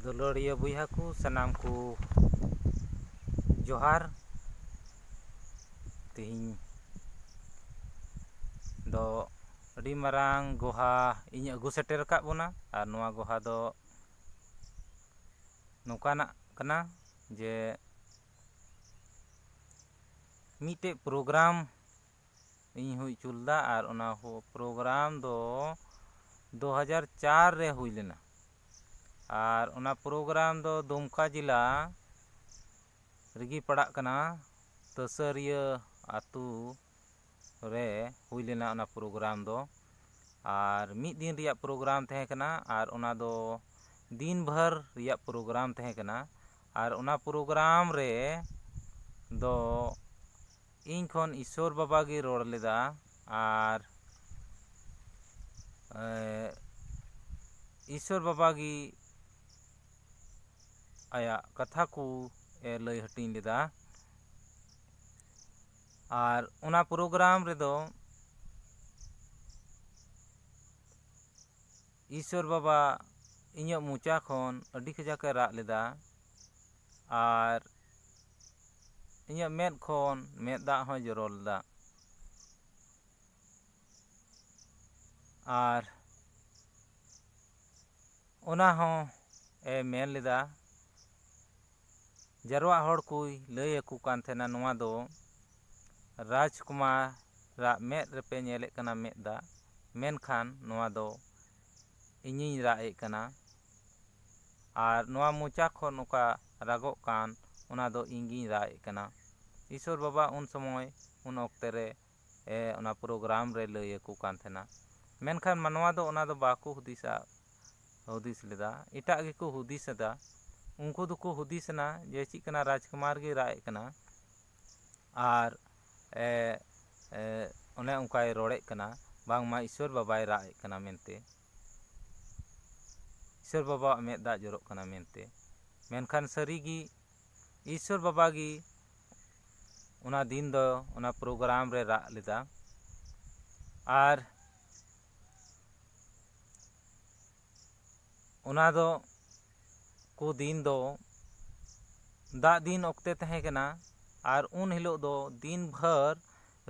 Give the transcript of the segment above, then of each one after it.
ᱫᱩᱞᱟᱹᱲᱤᱭᱟᱹ ᱵᱚᱭᱦᱟ ᱠᱚ ᱥᱟᱱᱟᱢ ᱠᱚ ᱡᱚᱦᱟᱨ। ᱛᱮᱦᱮᱧ ᱫᱚ ᱟᱹᱰᱤ ᱢᱟᱨᱟᱝ ᱜᱚᱦᱟ ᱤᱧ ᱟᱹᱜᱩ ᱥᱮᱴᱮᱨ ᱟᱠᱟᱫ ᱵᱚᱱᱟ। ᱟᱨ ᱱᱚᱣᱟ ᱜᱚᱦᱟ ᱫᱚ ᱱᱚᱝᱠᱟᱱᱟᱜ ᱠᱟᱱᱟ ᱡᱮ ᱢᱤᱫᱴᱮᱡ ᱯᱨᱳᱜᱨᱟᱢ ᱤᱧ ᱦᱩᱭ ᱚᱪᱚ ᱞᱮᱫᱟ। ᱟᱨ ᱚᱱᱟ ᱯᱨᱳᱜᱨᱟᱢ ᱫᱚ 2004 ᱨᱮ ᱦᱩᱭ ᱞᱮᱱᱟ। ᱟᱨ ᱚᱱᱟ ᱯᱨᱳᱜᱨᱟᱢ ᱫᱚ ᱫᱩᱢᱠᱟ ᱡᱮᱞᱟ ᱨᱮᱜᱮ ᱯᱟᱲᱟᱜ ᱠᱟᱱᱟ। ᱛᱟᱹᱥᱟᱹᱨᱤᱭᱟᱹ ᱟᱹᱛᱩ ᱨᱮ ᱦᱩᱭ ᱞᱮᱱᱟ ᱚᱱᱟ ᱯᱨᱳᱜᱨᱟᱢ ᱫᱚ। ᱟᱨ ᱢᱤᱫ ᱫᱤᱱ ᱨᱮᱭᱟᱜ ᱯᱨᱳᱜᱨᱟᱢ ᱛᱟᱦᱮᱸ ᱠᱟᱱᱟ। ᱟᱨ ᱚᱱᱟ ᱫᱚ ᱫᱤᱱ ᱵᱷᱟᱨ ᱨᱮᱭᱟᱜ ᱯᱨᱳᱜᱨᱟᱢ ᱛᱟᱦᱮᱸ ᱠᱟᱱᱟ। ᱟᱨ ᱚᱱᱟ ᱯᱨᱳᱜᱨᱟᱢ ᱨᱮ ᱫᱚ ᱤᱧ ᱠᱷᱚᱱ ᱤᱥᱥᱚᱨ ᱵᱟᱵᱟ ᱜᱮ ᱨᱚᱲ ᱞᱮᱫᱟ। ᱟᱨ ᱤᱥᱥᱚᱨ ᱵᱟᱵᱟ ᱜᱮ ᱟᱭᱟᱜ ᱠᱟᱛᱷᱟ ᱠᱚ ᱞᱟᱹᱭ ᱦᱟᱹᱴᱤᱧ ᱞᱮᱫᱟ। ᱟᱨ ᱚᱱᱟ ᱯᱨᱳᱜᱨᱟᱢ ᱨᱮᱫᱚ ᱤᱥᱥᱚᱨ ᱵᱟᱵᱟ ᱤᱧᱟᱹᱜ ᱢᱚᱪᱟ ᱠᱷᱚᱱ ᱟᱹᱰᱤ ᱠᱟᱡᱟᱠ ᱮ ᱨᱟᱜ ᱞᱮᱫᱟ। ᱟᱨ ᱤᱧᱟᱹᱜ ᱢᱮᱫ ᱠᱷᱚᱱ ᱢᱮᱫ ᱫᱟᱜ ᱦᱚᱸᱭ ᱡᱚᱨᱚ ᱞᱮᱫᱟ। ᱟᱨ ᱚᱱᱟ ᱦᱚᱸ ᱢᱮᱱ ᱞᱮᱫᱟ ᱡᱟᱨᱣᱟᱜ ᱦᱚᱲ ᱠᱚᱭ ᱞᱟᱹᱭ ᱟᱠᱚ ᱠᱟᱱ ᱛᱟᱦᱮᱱᱟ ᱱᱚᱣᱟ ᱫᱚ ᱨᱟᱡᱽᱠᱩᱢᱟᱨᱟᱜ ᱢᱮᱫ ᱨᱮᱯᱮ ᱧᱮᱞᱮᱫ ᱠᱟᱱᱟ ᱢᱮᱫ ᱫᱟᱜ, ᱢᱮᱱᱠᱷᱟᱱ ᱱᱚᱣᱟ ᱫᱚ ᱤᱧᱤᱧ ᱨᱟᱜ ᱮᱫ ᱠᱟᱱᱟ। ᱟᱨ ᱱᱚᱣᱟ ᱢᱚᱪᱟ ᱠᱷᱚᱱ ᱚᱠᱟ ᱨᱟᱜᱚᱜ ᱠᱟᱱ ᱚᱱᱟ ᱫᱚ ᱤᱧᱜᱤᱧ ᱨᱟᱜ ᱮᱫ ᱠᱟᱱᱟ। ᱤᱥᱥᱚᱨ ᱵᱟᱵᱟ ᱩᱱ ᱥᱚᱢᱚᱭ ᱩᱱ ᱚᱠᱛᱮ ᱨᱮ ᱚᱱᱟ ᱯᱨᱳᱜᱨᱟᱢ ᱨᱮ ᱞᱟᱹᱭ ᱟᱠᱚ ᱠᱟᱱ ᱛᱟᱦᱮᱱᱟ। ᱢᱮᱱᱠᱷᱟᱱ ᱢᱟᱱᱣᱟ ᱫᱚ ᱚᱱᱟ ᱫᱚ ᱵᱟᱠᱚ ᱦᱩᱫᱤᱥ ᱞᱮᱫᱟ, ᱮᱴᱟᱜ ᱜᱮᱠᱚ ᱦᱩᱫᱤᱥ ᱮᱫᱟ। ᱩᱱᱠᱩ ᱫᱚᱠᱚ ᱦᱩᱫᱤᱥ ᱮᱱᱟ ᱡᱮ ᱪᱮᱫ ᱠᱟᱱᱟ ᱨᱟᱡᱽᱠᱩᱢᱟᱨ ᱜᱮ ᱨᱟᱜ ᱮᱫ ᱠᱟᱱᱟ। ᱟᱨ ᱚᱱᱮ ᱚᱱᱠᱟᱭ ᱨᱚᱲᱮᱫ ᱠᱟᱱᱟ ᱵᱟᱝᱢᱟ ᱤᱥᱥᱚᱨ ᱵᱟᱵᱟᱭ ᱨᱟᱜ ᱮᱫ ᱠᱟᱱᱟ ᱢᱮᱱᱛᱮ। ᱤᱥᱥᱚᱨ ᱵᱟᱵᱟᱣᱟᱜ ᱢᱮᱫ ᱫᱟᱜ ᱡᱚᱨᱚᱜ ᱠᱟᱱᱟ ᱢᱮᱱᱛᱮ। ᱢᱮᱱᱠᱷᱟᱱ ᱥᱟᱹᱨᱤᱜᱮ ᱤᱥᱥᱚᱨ ᱵᱟᱵᱟ ᱜᱮ ᱚᱱᱟ ᱫᱤᱱ ᱫᱚ ᱚᱱᱟ ᱯᱨᱳᱜᱨᱟᱢ ᱨᱮ ᱨᱟᱜ ᱞᱮᱫᱟ। ᱟᱨ ᱚᱱᱟ ᱫᱚ ᱫᱤন ᱫᱚ ᱫᱟᱜ ᱫᱤᱱ ᱚᱠᱛᱮ ᱛᱟᱦᱮᱸ ᱠᱟᱱᱟ। ᱟᱨ ᱩᱱ ᱦᱤᱞᱳᱜ ᱫᱚ ᱫᱤᱱ ᱵᱷᱟᱨ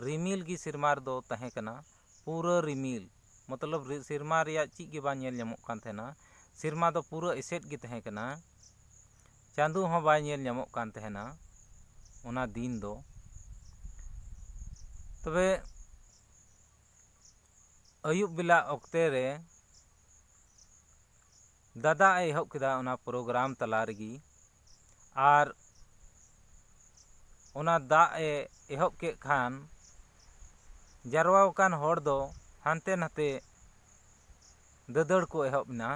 ᱨᱤᱢᱤᱞ ᱜᱮ ᱥᱮᱨᱢᱟ ᱨᱮᱫᱚ ᱛᱟᱦᱮᱸ ᱠᱟᱱᱟ। ᱯᱩᱨᱟᱹ ᱨᱤᱢᱤᱞ ᱢᱚᱛᱞᱚᱵ ᱥᱮᱨᱢᱟ ᱨᱮᱭᱟᱜ ᱪᱮᱫ ᱜᱮ ᱵᱟᱝ ᱧᱮᱞ ᱧᱟᱢᱚᱜ ᱠᱟᱱ ᱛᱟᱦᱮᱱᱟ। ᱥᱮᱨᱢᱟ ᱫᱚ ᱯᱩᱨᱟᱹ ᱮᱥᱮᱫ ᱜᱮ ᱛᱟᱦᱮᱸ ᱠᱟᱱᱟ। ᱪᱟᱸᱫᱳ ᱦᱚᱸ ᱵᱟᱭ ᱧᱮᱞ ᱧᱟᱢᱚᱜ ᱠᱟᱱ ᱛᱟᱦᱮᱱᱟ ᱚᱱᱟ ᱫᱤᱱ ᱫᱚ। ᱛᱚᱵᱮ ᱟᱹᱭᱩᱵ ᱵᱮᱞᱟ ᱚᱠᱛᱮ ᱨᱮ ᱫᱟᱫᱟ ᱮᱦᱚᱵ ᱠᱮᱫᱟ ᱚᱱᱟ ᱯᱨᱳᱜᱨᱟᱢ ᱛᱟᱞᱟ ᱨᱮᱜᱮ। ᱟᱨ ᱚᱱᱟ ᱫᱟᱜ ᱮᱦᱚᱵ ᱠᱮᱫ ᱠᱷᱟᱱ ᱡᱟᱨᱣᱟ ᱟᱠᱟᱱ ᱦᱚᱲ ᱫᱚ ᱦᱟᱱᱛᱮ ᱱᱟᱛᱮ ᱫᱟᱹᱫᱟᱹᱲ ᱠᱚ ᱮᱦᱚᱵ ᱮᱱᱟ।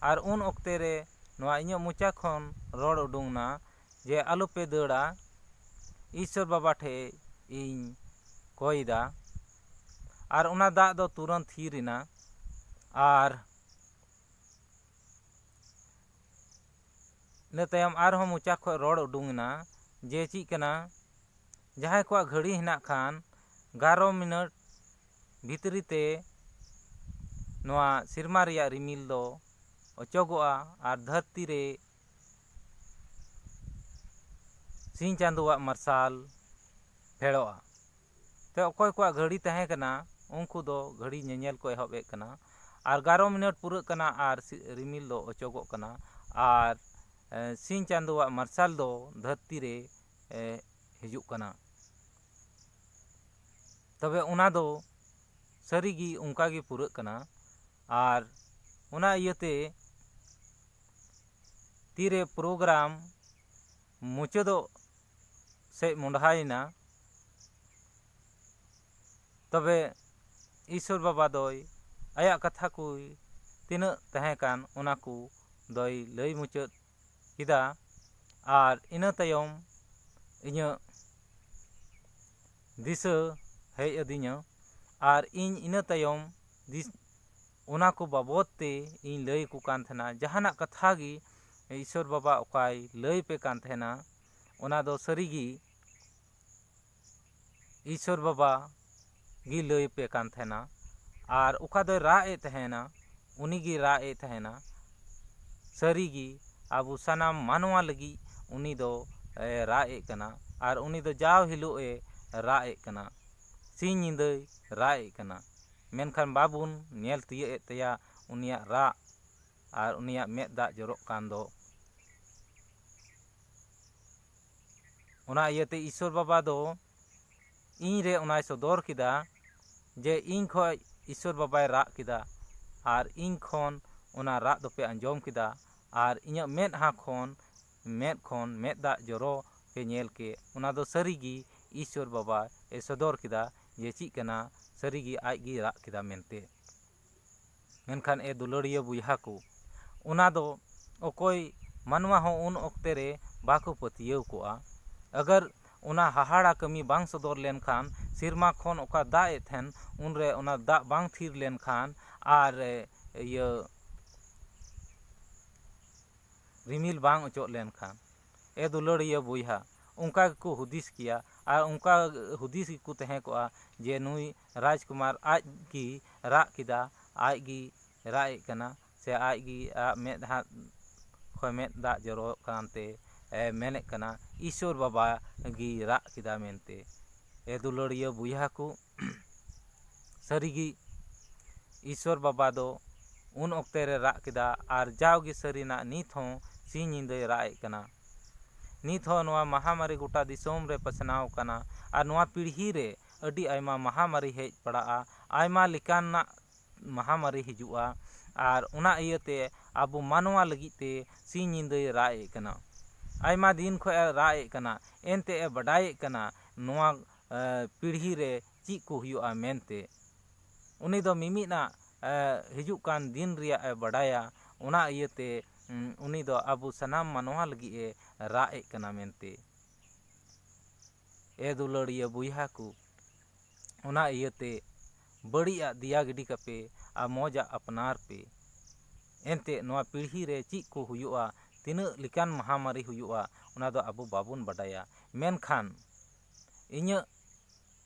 ᱟᱨ ᱩᱱ ᱚᱠᱛᱮ ᱨᱮ ᱱᱚᱣᱟ ᱤᱧᱟᱹᱜ ᱢᱚᱪᱟ ᱠᱷᱚᱱ ᱨᱚᱲ ᱩᱰᱩᱝ ᱮᱱᱟ ᱡᱮ ᱟᱞᱚᱯᱮ ᱫᱟᱹᱲᱟ, ᱤᱥᱥᱚᱨ ᱵᱟᱵᱟ ᱴᱷᱮᱡ ᱤᱧ ᱠᱚᱭᱫᱟ। ᱟᱨ ᱚᱱᱟ ᱫᱟᱜ ᱫᱚ ᱛᱩᱨᱟᱹᱱᱛ ᱛᱷᱤᱨ ᱮᱱᱟ। ᱟᱨ ᱤᱱᱟᱹ ᱛᱟᱭᱚᱢ ᱟᱨᱦᱚᱸ ᱢᱚᱪᱟ ᱠᱷᱚᱱ ᱨᱚᱲ ᱩᱰᱩᱝ ᱮᱱᱟ ᱡᱮ ᱪᱮᱫ ᱠᱟᱱᱟ ᱡᱟᱦᱟᱸᱭ ᱠᱚᱣᱟᱜ ᱜᱷᱟᱹᱲᱤ ᱦᱮᱱᱟᱜ ᱠᱷᱟᱱ 11 ᱢᱤᱱᱤᱴ ᱵᱷᱤᱛᱨᱤ ᱛᱮ ᱱᱚᱣᱟ ᱥᱮᱨᱢᱟ ᱨᱮᱭᱟᱜ ᱨᱤᱢᱤᱞ ᱫᱚ ᱚᱪᱚᱜᱚᱜᱼᱟ ᱟᱨ ᱫᱷᱟᱹᱨᱛᱤ ᱨᱮ ᱥᱤᱧ ᱪᱟᱸᱫᱳᱣᱟᱜ ᱢᱟᱨᱥᱟᱞ ᱯᱷᱮᱰᱚᱜᱼᱟ। ᱛᱚ ᱚᱠᱚᱭ ᱠᱚᱣᱟᱜ ᱜᱷᱟᱹᱲᱤ ᱛᱟᱦᱮᱸ ᱠᱟᱱᱟ ᱩᱱᱠᱩ ᱫᱚ ᱜᱷᱟᱹᱲᱤ ᱧᱮᱧᱮᱞ ᱠᱚ ᱮᱦᱚᱵ ᱮᱫ ᱠᱟᱱᱟ। ᱟᱨ 11 ᱢᱤᱱᱤᱴ ᱯᱩᱨᱟᱹᱜ ᱠᱟᱱᱟ ᱟᱨ ᱨᱤᱢᱤᱞ ᱫᱚ ᱚᱪᱚᱜᱚᱜ ᱠᱟᱱᱟ। ᱟᱨ ᱥᱤᱧ ᱪᱟᱸᱫᱳᱣᱟᱜ ᱢᱟᱨᱥᱟᱞ ᱫᱚ ᱫᱷᱟᱹᱨᱛᱤ ᱨᱮ ᱦᱤᱡᱩᱜ ᱠᱟᱱᱟ। ᱛᱚᱵᱮ ᱚᱱᱟ ᱫᱚ ᱥᱟᱹᱨᱤᱜᱮ ᱚᱱᱠᱟᱜᱮ ᱯᱩᱨᱟᱹᱜ ᱠᱟᱱᱟ। ᱟᱨ ᱚᱱᱟ ᱤᱭᱟᱹᱛᱮ ᱛᱤᱨᱮ ᱯᱨᱳᱜᱨᱟᱢ ᱢᱩᱪᱟᱹᱫᱚᱜ ᱥᱮᱡ ᱢᱚᱸᱰᱦᱟᱭᱮᱱᱟ ᱛᱚᱵᱮ ᱤᱥᱥᱚᱨ ᱵᱟᱵᱟ ᱫᱚᱭ ᱟᱭᱟᱜ ᱠᱟᱛᱷᱟ ᱠᱚ ᱛᱤᱱᱟᱹᱜ ᱛᱟᱦᱮᱸ ᱠᱟᱱ ᱚᱱᱟ ᱠᱚ ᱫᱚᱭ ᱞᱟᱹᱭ ᱢᱩᱪᱟᱹᱫ ᱠᱮᱫᱟ। ᱟᱨ ᱤᱱᱟᱹ ᱛᱟᱭᱚᱢ ᱤᱧᱟᱹᱜ ᱫᱤᱥᱟᱹ ᱦᱮᱡ ᱟᱹᱫᱤᱧᱟ। ᱟᱨ ᱤᱧ ᱤᱱᱟᱹ ᱛᱟᱭᱚᱢ ᱚᱱᱟ ᱠᱚ ᱵᱟᱵᱚᱫ ᱛᱮ ᱤᱧ ᱞᱟᱹᱭ ᱟᱠᱚ ᱠᱟᱱ ᱛᱟᱦᱮᱱᱟ ᱡᱟᱦᱟᱱᱟᱜ ᱠᱟᱛᱷᱟ ᱜᱮ ᱤᱥᱥᱚᱨ ᱵᱟᱵᱟ ᱚᱠᱟᱭ ᱞᱟᱹᱭ ᱟᱯᱮ ᱠᱟᱱ ᱛᱟᱦᱮᱱᱟ ᱚᱱᱟ ᱫᱚ ᱥᱟᱹᱨᱤᱜᱮ ᱤᱥᱥᱚᱨ ᱵᱟᱵᱟ ᱜᱮ ᱞᱟᱹᱭ ᱟᱯᱮ ᱠᱟᱱ ᱛᱟᱦᱮᱱᱟ। ᱟᱨ ᱚᱠᱟ ᱫᱚᱭ ᱨᱟᱜ ᱮᱫ ᱛᱟᱦᱮᱱᱟ ᱩᱱᱤᱜᱮ ᱨᱟᱜ ᱮᱫ ᱛᱟᱦᱮᱱᱟ। ᱥᱟᱹᱨᱤᱜᱮ ᱟᱵᱚ ᱥᱟᱱᱟᱢ ᱢᱟᱱᱣᱟ ᱞᱟᱹᱜᱤᱫ ᱩᱱᱤ ᱫᱚ ᱨᱟᱜ ᱮᱫ ᱠᱟᱱᱟ ᱟᱨ ᱩᱱᱤ ᱫᱚ ᱡᱟᱣ ᱦᱤᱞᱳᱜ ᱨᱟᱜ ᱮᱫ ᱠᱟᱱᱟ, ᱥᱤᱧ ᱧᱤᱫᱟᱹᱭ ᱨᱟᱜ ᱮᱫ ᱠᱟᱱᱟ, ᱢᱮᱱᱠᱷᱟᱱ ᱵᱟᱵᱚᱱ ᱧᱮᱞ ᱛᱤᱭᱟᱹᱜ ᱮᱫ ᱛᱟᱭᱟ ᱩᱱᱤᱭᱟᱜ ᱨᱟᱜ ᱟᱨ ᱩᱱᱤᱭᱟᱜ ᱢᱮᱫ ᱫᱟᱜ ᱡᱚᱨᱚᱜ ᱠᱟᱱ ᱫᱚ᱾ ᱚᱱᱟ ᱤᱭᱟᱹᱛᱮ ᱤᱥᱥᱚᱨ ᱵᱟᱵᱟ ᱫᱚ ᱤᱧᱨᱮ ᱚᱱᱟᱭ ᱥᱚᱫᱚᱨ ᱠᱮᱫᱟ ᱡᱮ ᱤᱧ ᱠᱷᱚᱡ ᱤᱥᱥᱚᱨ ᱵᱟᱵᱟᱭ ᱨᱟᱜ ᱠᱮᱫᱟ ᱟᱨ ᱤᱧ ᱠᱷᱚᱱ ᱚᱱᱟ ᱨᱟᱜ ᱫᱚᱯᱮ ᱟᱸᱡᱚᱢ ᱠᱮᱫᱟ ᱟᱨ ᱤᱧᱟᱹᱜ ᱢᱮᱫᱦᱟ ᱠᱷᱚᱱ ᱢᱮᱫ ᱫᱟᱜ ᱡᱚᱨᱚ ᱯᱮ ᱧᱮᱞ ᱠᱮᱫ, ᱚᱱᱟ ᱫᱚ ᱥᱟᱹᱨᱤᱜᱮ ᱤᱥᱥᱚᱨ ᱵᱟᱵᱟ ᱥᱚᱫᱚᱨ ᱠᱮᱫᱟ ᱡᱮ ᱪᱮᱫ ᱠᱟᱱᱟ, ᱥᱟᱹᱨᱤᱜᱮ ᱟᱡᱜᱮ ᱨᱟᱜ ᱠᱮᱫᱟ ᱢᱮᱱᱛᱮ᱾ ᱢᱮᱱᱠᱷᱟᱱ ᱫᱩᱞᱟᱹᱲᱤᱭᱟᱹ ᱵᱚᱭᱦᱟ ᱠᱚ, ᱚᱱᱟ ᱫᱚ ᱚᱠᱚᱭ ᱢᱟᱱᱣᱟ ᱦᱚᱸ ᱩᱱ ᱚᱠᱛᱮ ᱨᱮ ᱵᱟᱠᱚ ᱯᱟᱹᱛᱭᱟᱹᱣ ᱠᱚᱜᱼᱟ᱾ ᱟᱜᱟᱨ ᱚᱱᱟ ᱦᱟᱦᱟᱲᱟ ᱠᱟᱹᱢᱤ ᱵᱟᱝ ᱥᱚᱫᱚᱨ ᱞᱮᱱᱠᱷᱟᱱ, ᱥᱮᱨᱢᱟ ᱠᱷᱚᱱ ᱚᱠᱟ ᱫᱟᱜ ᱮᱫ ᱛᱟᱦᱮᱱ ᱩᱱᱨᱮ ᱚᱱᱟ ᱫᱟᱜ ᱵᱟᱝ ᱛᱷᱤᱨ ᱞᱮᱱᱠᱷᱟᱱ ᱟᱨ ᱨᱤᱢᱤᱞ ᱵᱟᱝ ᱚᱪᱚᱜ ᱞᱮᱱᱠᱷᱟᱱ, ᱫᱩᱞᱟᱹᱲᱤᱭᱟᱹ ᱵᱚᱭᱦᱟ ᱚᱱᱠᱟ ᱜᱮᱠᱚ ᱦᱩᱫᱤᱥ ᱠᱮᱭᱟ ᱟᱨ ᱚᱱᱠᱟ ᱦᱩᱫᱤᱥ ᱜᱮᱠᱚ ᱛᱟᱦᱮᱸ ᱠᱚᱜᱼᱟ ᱡᱮ ᱱᱩᱭ ᱨᱟᱡᱽᱠᱩᱢᱟᱨ ᱟᱡᱜᱮ ᱨᱟᱜ ᱠᱮᱫᱟ, ᱟᱡᱜᱮ ᱨᱟᱜ ᱮᱫ ᱠᱟᱱᱟ ᱥᱮ ᱟᱡᱜᱮ ᱢᱮᱫᱦᱟ ᱠᱷᱚᱡ ᱢᱮᱫ ᱫᱟᱜ ᱡᱚᱨᱚᱜ ᱠᱟᱱᱛᱮ ᱢᱮᱱᱮᱫ ᱠᱟᱱᱟ ᱤᱥᱥᱚᱨ ᱵᱟᱵᱟ ᱜᱮ ᱨᱟᱜ ᱠᱮᱫᱟ ᱢᱮᱱᱛᱮ᱾ ᱫᱩᱞᱟᱹᱲᱤᱭᱟᱹ ᱵᱚᱭᱦᱟ ᱠᱚ, ᱥᱟᱹᱨᱤᱜᱮ ᱤᱥᱥᱚᱨ ᱵᱟᱵᱟ ᱫᱚ ᱩᱱ ᱚᱠᱛᱮ ᱨᱮ ᱨᱟᱜ ᱠᱮᱫᱟ ᱟᱨ ᱡᱟᱣᱜᱮ ᱥᱟᱹᱨᱤᱱᱟᱜ ᱱᱤᱛ ᱦᱚᱸ ᱥᱤᱧ ᱧᱤᱫᱟᱹᱭ ᱨᱟᱜ ᱮᱫ ᱠᱟᱱᱟ᱾ ᱱᱤᱛ ᱦᱚᱸ ᱱᱚᱣᱟ ᱢᱟᱦᱟᱢᱟᱨᱤ ᱜᱚᱴᱟ ᱫᱤᱥᱚᱢ ᱨᱮ ᱯᱟᱥᱱᱟᱣ ᱟᱠᱟᱱᱟ ᱟᱨ ᱱᱚᱣᱟ ᱯᱤᱲᱦᱤ ᱨᱮ ᱟᱹᱰᱤ ᱟᱭᱢᱟ ᱢᱟᱦᱟᱢᱟᱨᱤ ᱦᱮᱡ ᱵᱟᱲᱟᱜᱼᱟ, ᱟᱭᱢᱟ ᱞᱮᱠᱟᱱᱟᱜ ᱢᱟᱦᱟᱢᱟᱨᱤ ᱦᱤᱡᱩᱜᱼᱟ ᱟᱨ ᱚᱱᱟ ᱤᱭᱟᱹᱛᱮ ᱟᱵᱚ ᱢᱟᱱᱣᱟ ᱞᱟᱹᱜᱤᱫ ᱛᱮ ᱥᱤᱧ ᱧᱤᱫᱟᱹᱭ ᱨᱟᱜ ᱮᱫ ᱠᱟᱱᱟ᱾ ᱟᱭᱢᱟ ᱫᱤᱱ ᱠᱷᱚᱡ ᱨᱟᱜ ᱮᱫ ᱠᱟᱱᱟ, ᱮᱱᱛᱮ ᱵᱟᱰᱟᱭᱮᱫ ᱠᱟᱱᱟ ᱱᱚᱣᱟ ᱯᱤᱲᱦᱤ ᱨᱮ ᱪᱮᱫ ko ᱦᱩᱭᱩᱜᱼᱟ ᱢᱮᱱᱛᱮ᱾ ᱩᱱᱤ ᱫᱚ ᱢᱤᱢᱤᱫᱟᱜ ᱦᱤᱡᱩᱜ ᱠᱟᱱ ᱫᱤᱱ ᱨᱮᱭᱟᱜ ᱵᱟᱰᱟᱭᱟ, ᱚᱱᱟ ᱤᱭᱟᱹᱛᱮ ᱩᱱᱤ ᱫᱚ ᱟᱵᱚ ᱥᱟᱱᱟᱢ ᱢᱟᱱᱣᱟ ᱞᱟᱹᱜᱤᱫ ᱨᱟᱜ ᱮᱫ ᱠᱟᱱᱟ ᱢᱮᱱᱛᱮ᱾ ᱫᱩᱞᱟᱹᱲᱤᱭᱟᱹ ᱵᱚᱭᱦᱟ ᱠᱚ, ᱚᱱᱟ ᱤᱭᱟᱹᱛᱮ ᱵᱟᱹᱲᱤᱡᱟᱜ ᱫᱮᱭᱟ ᱜᱤᱰᱤ ᱠᱟᱯᱮ ᱟᱨ ᱢᱚᱡᱟᱜ ᱟᱯᱱᱟᱨ ᱯᱮ᱾ ᱮᱱᱛᱮᱫ ᱱᱚᱣᱟ ᱯᱤᱲᱦᱤ ᱨᱮ ᱪᱮᱫ ko ᱦᱩᱭᱩᱜᱼᱟ, ᱛᱤᱱᱟᱹᱜ ᱞᱮᱠᱟᱱ ᱢᱟᱦᱟᱢᱟᱨᱤ ᱦᱩᱭᱩᱜᱼᱟ, ᱚᱱᱟ ᱫᱚ ᱟᱵᱚ ᱵᱟᱵᱚᱱ ᱵᱟᱰᱟᱭᱟ᱾ ᱢᱮᱱᱠᱷᱟᱱ ᱤᱧᱟᱹᱜ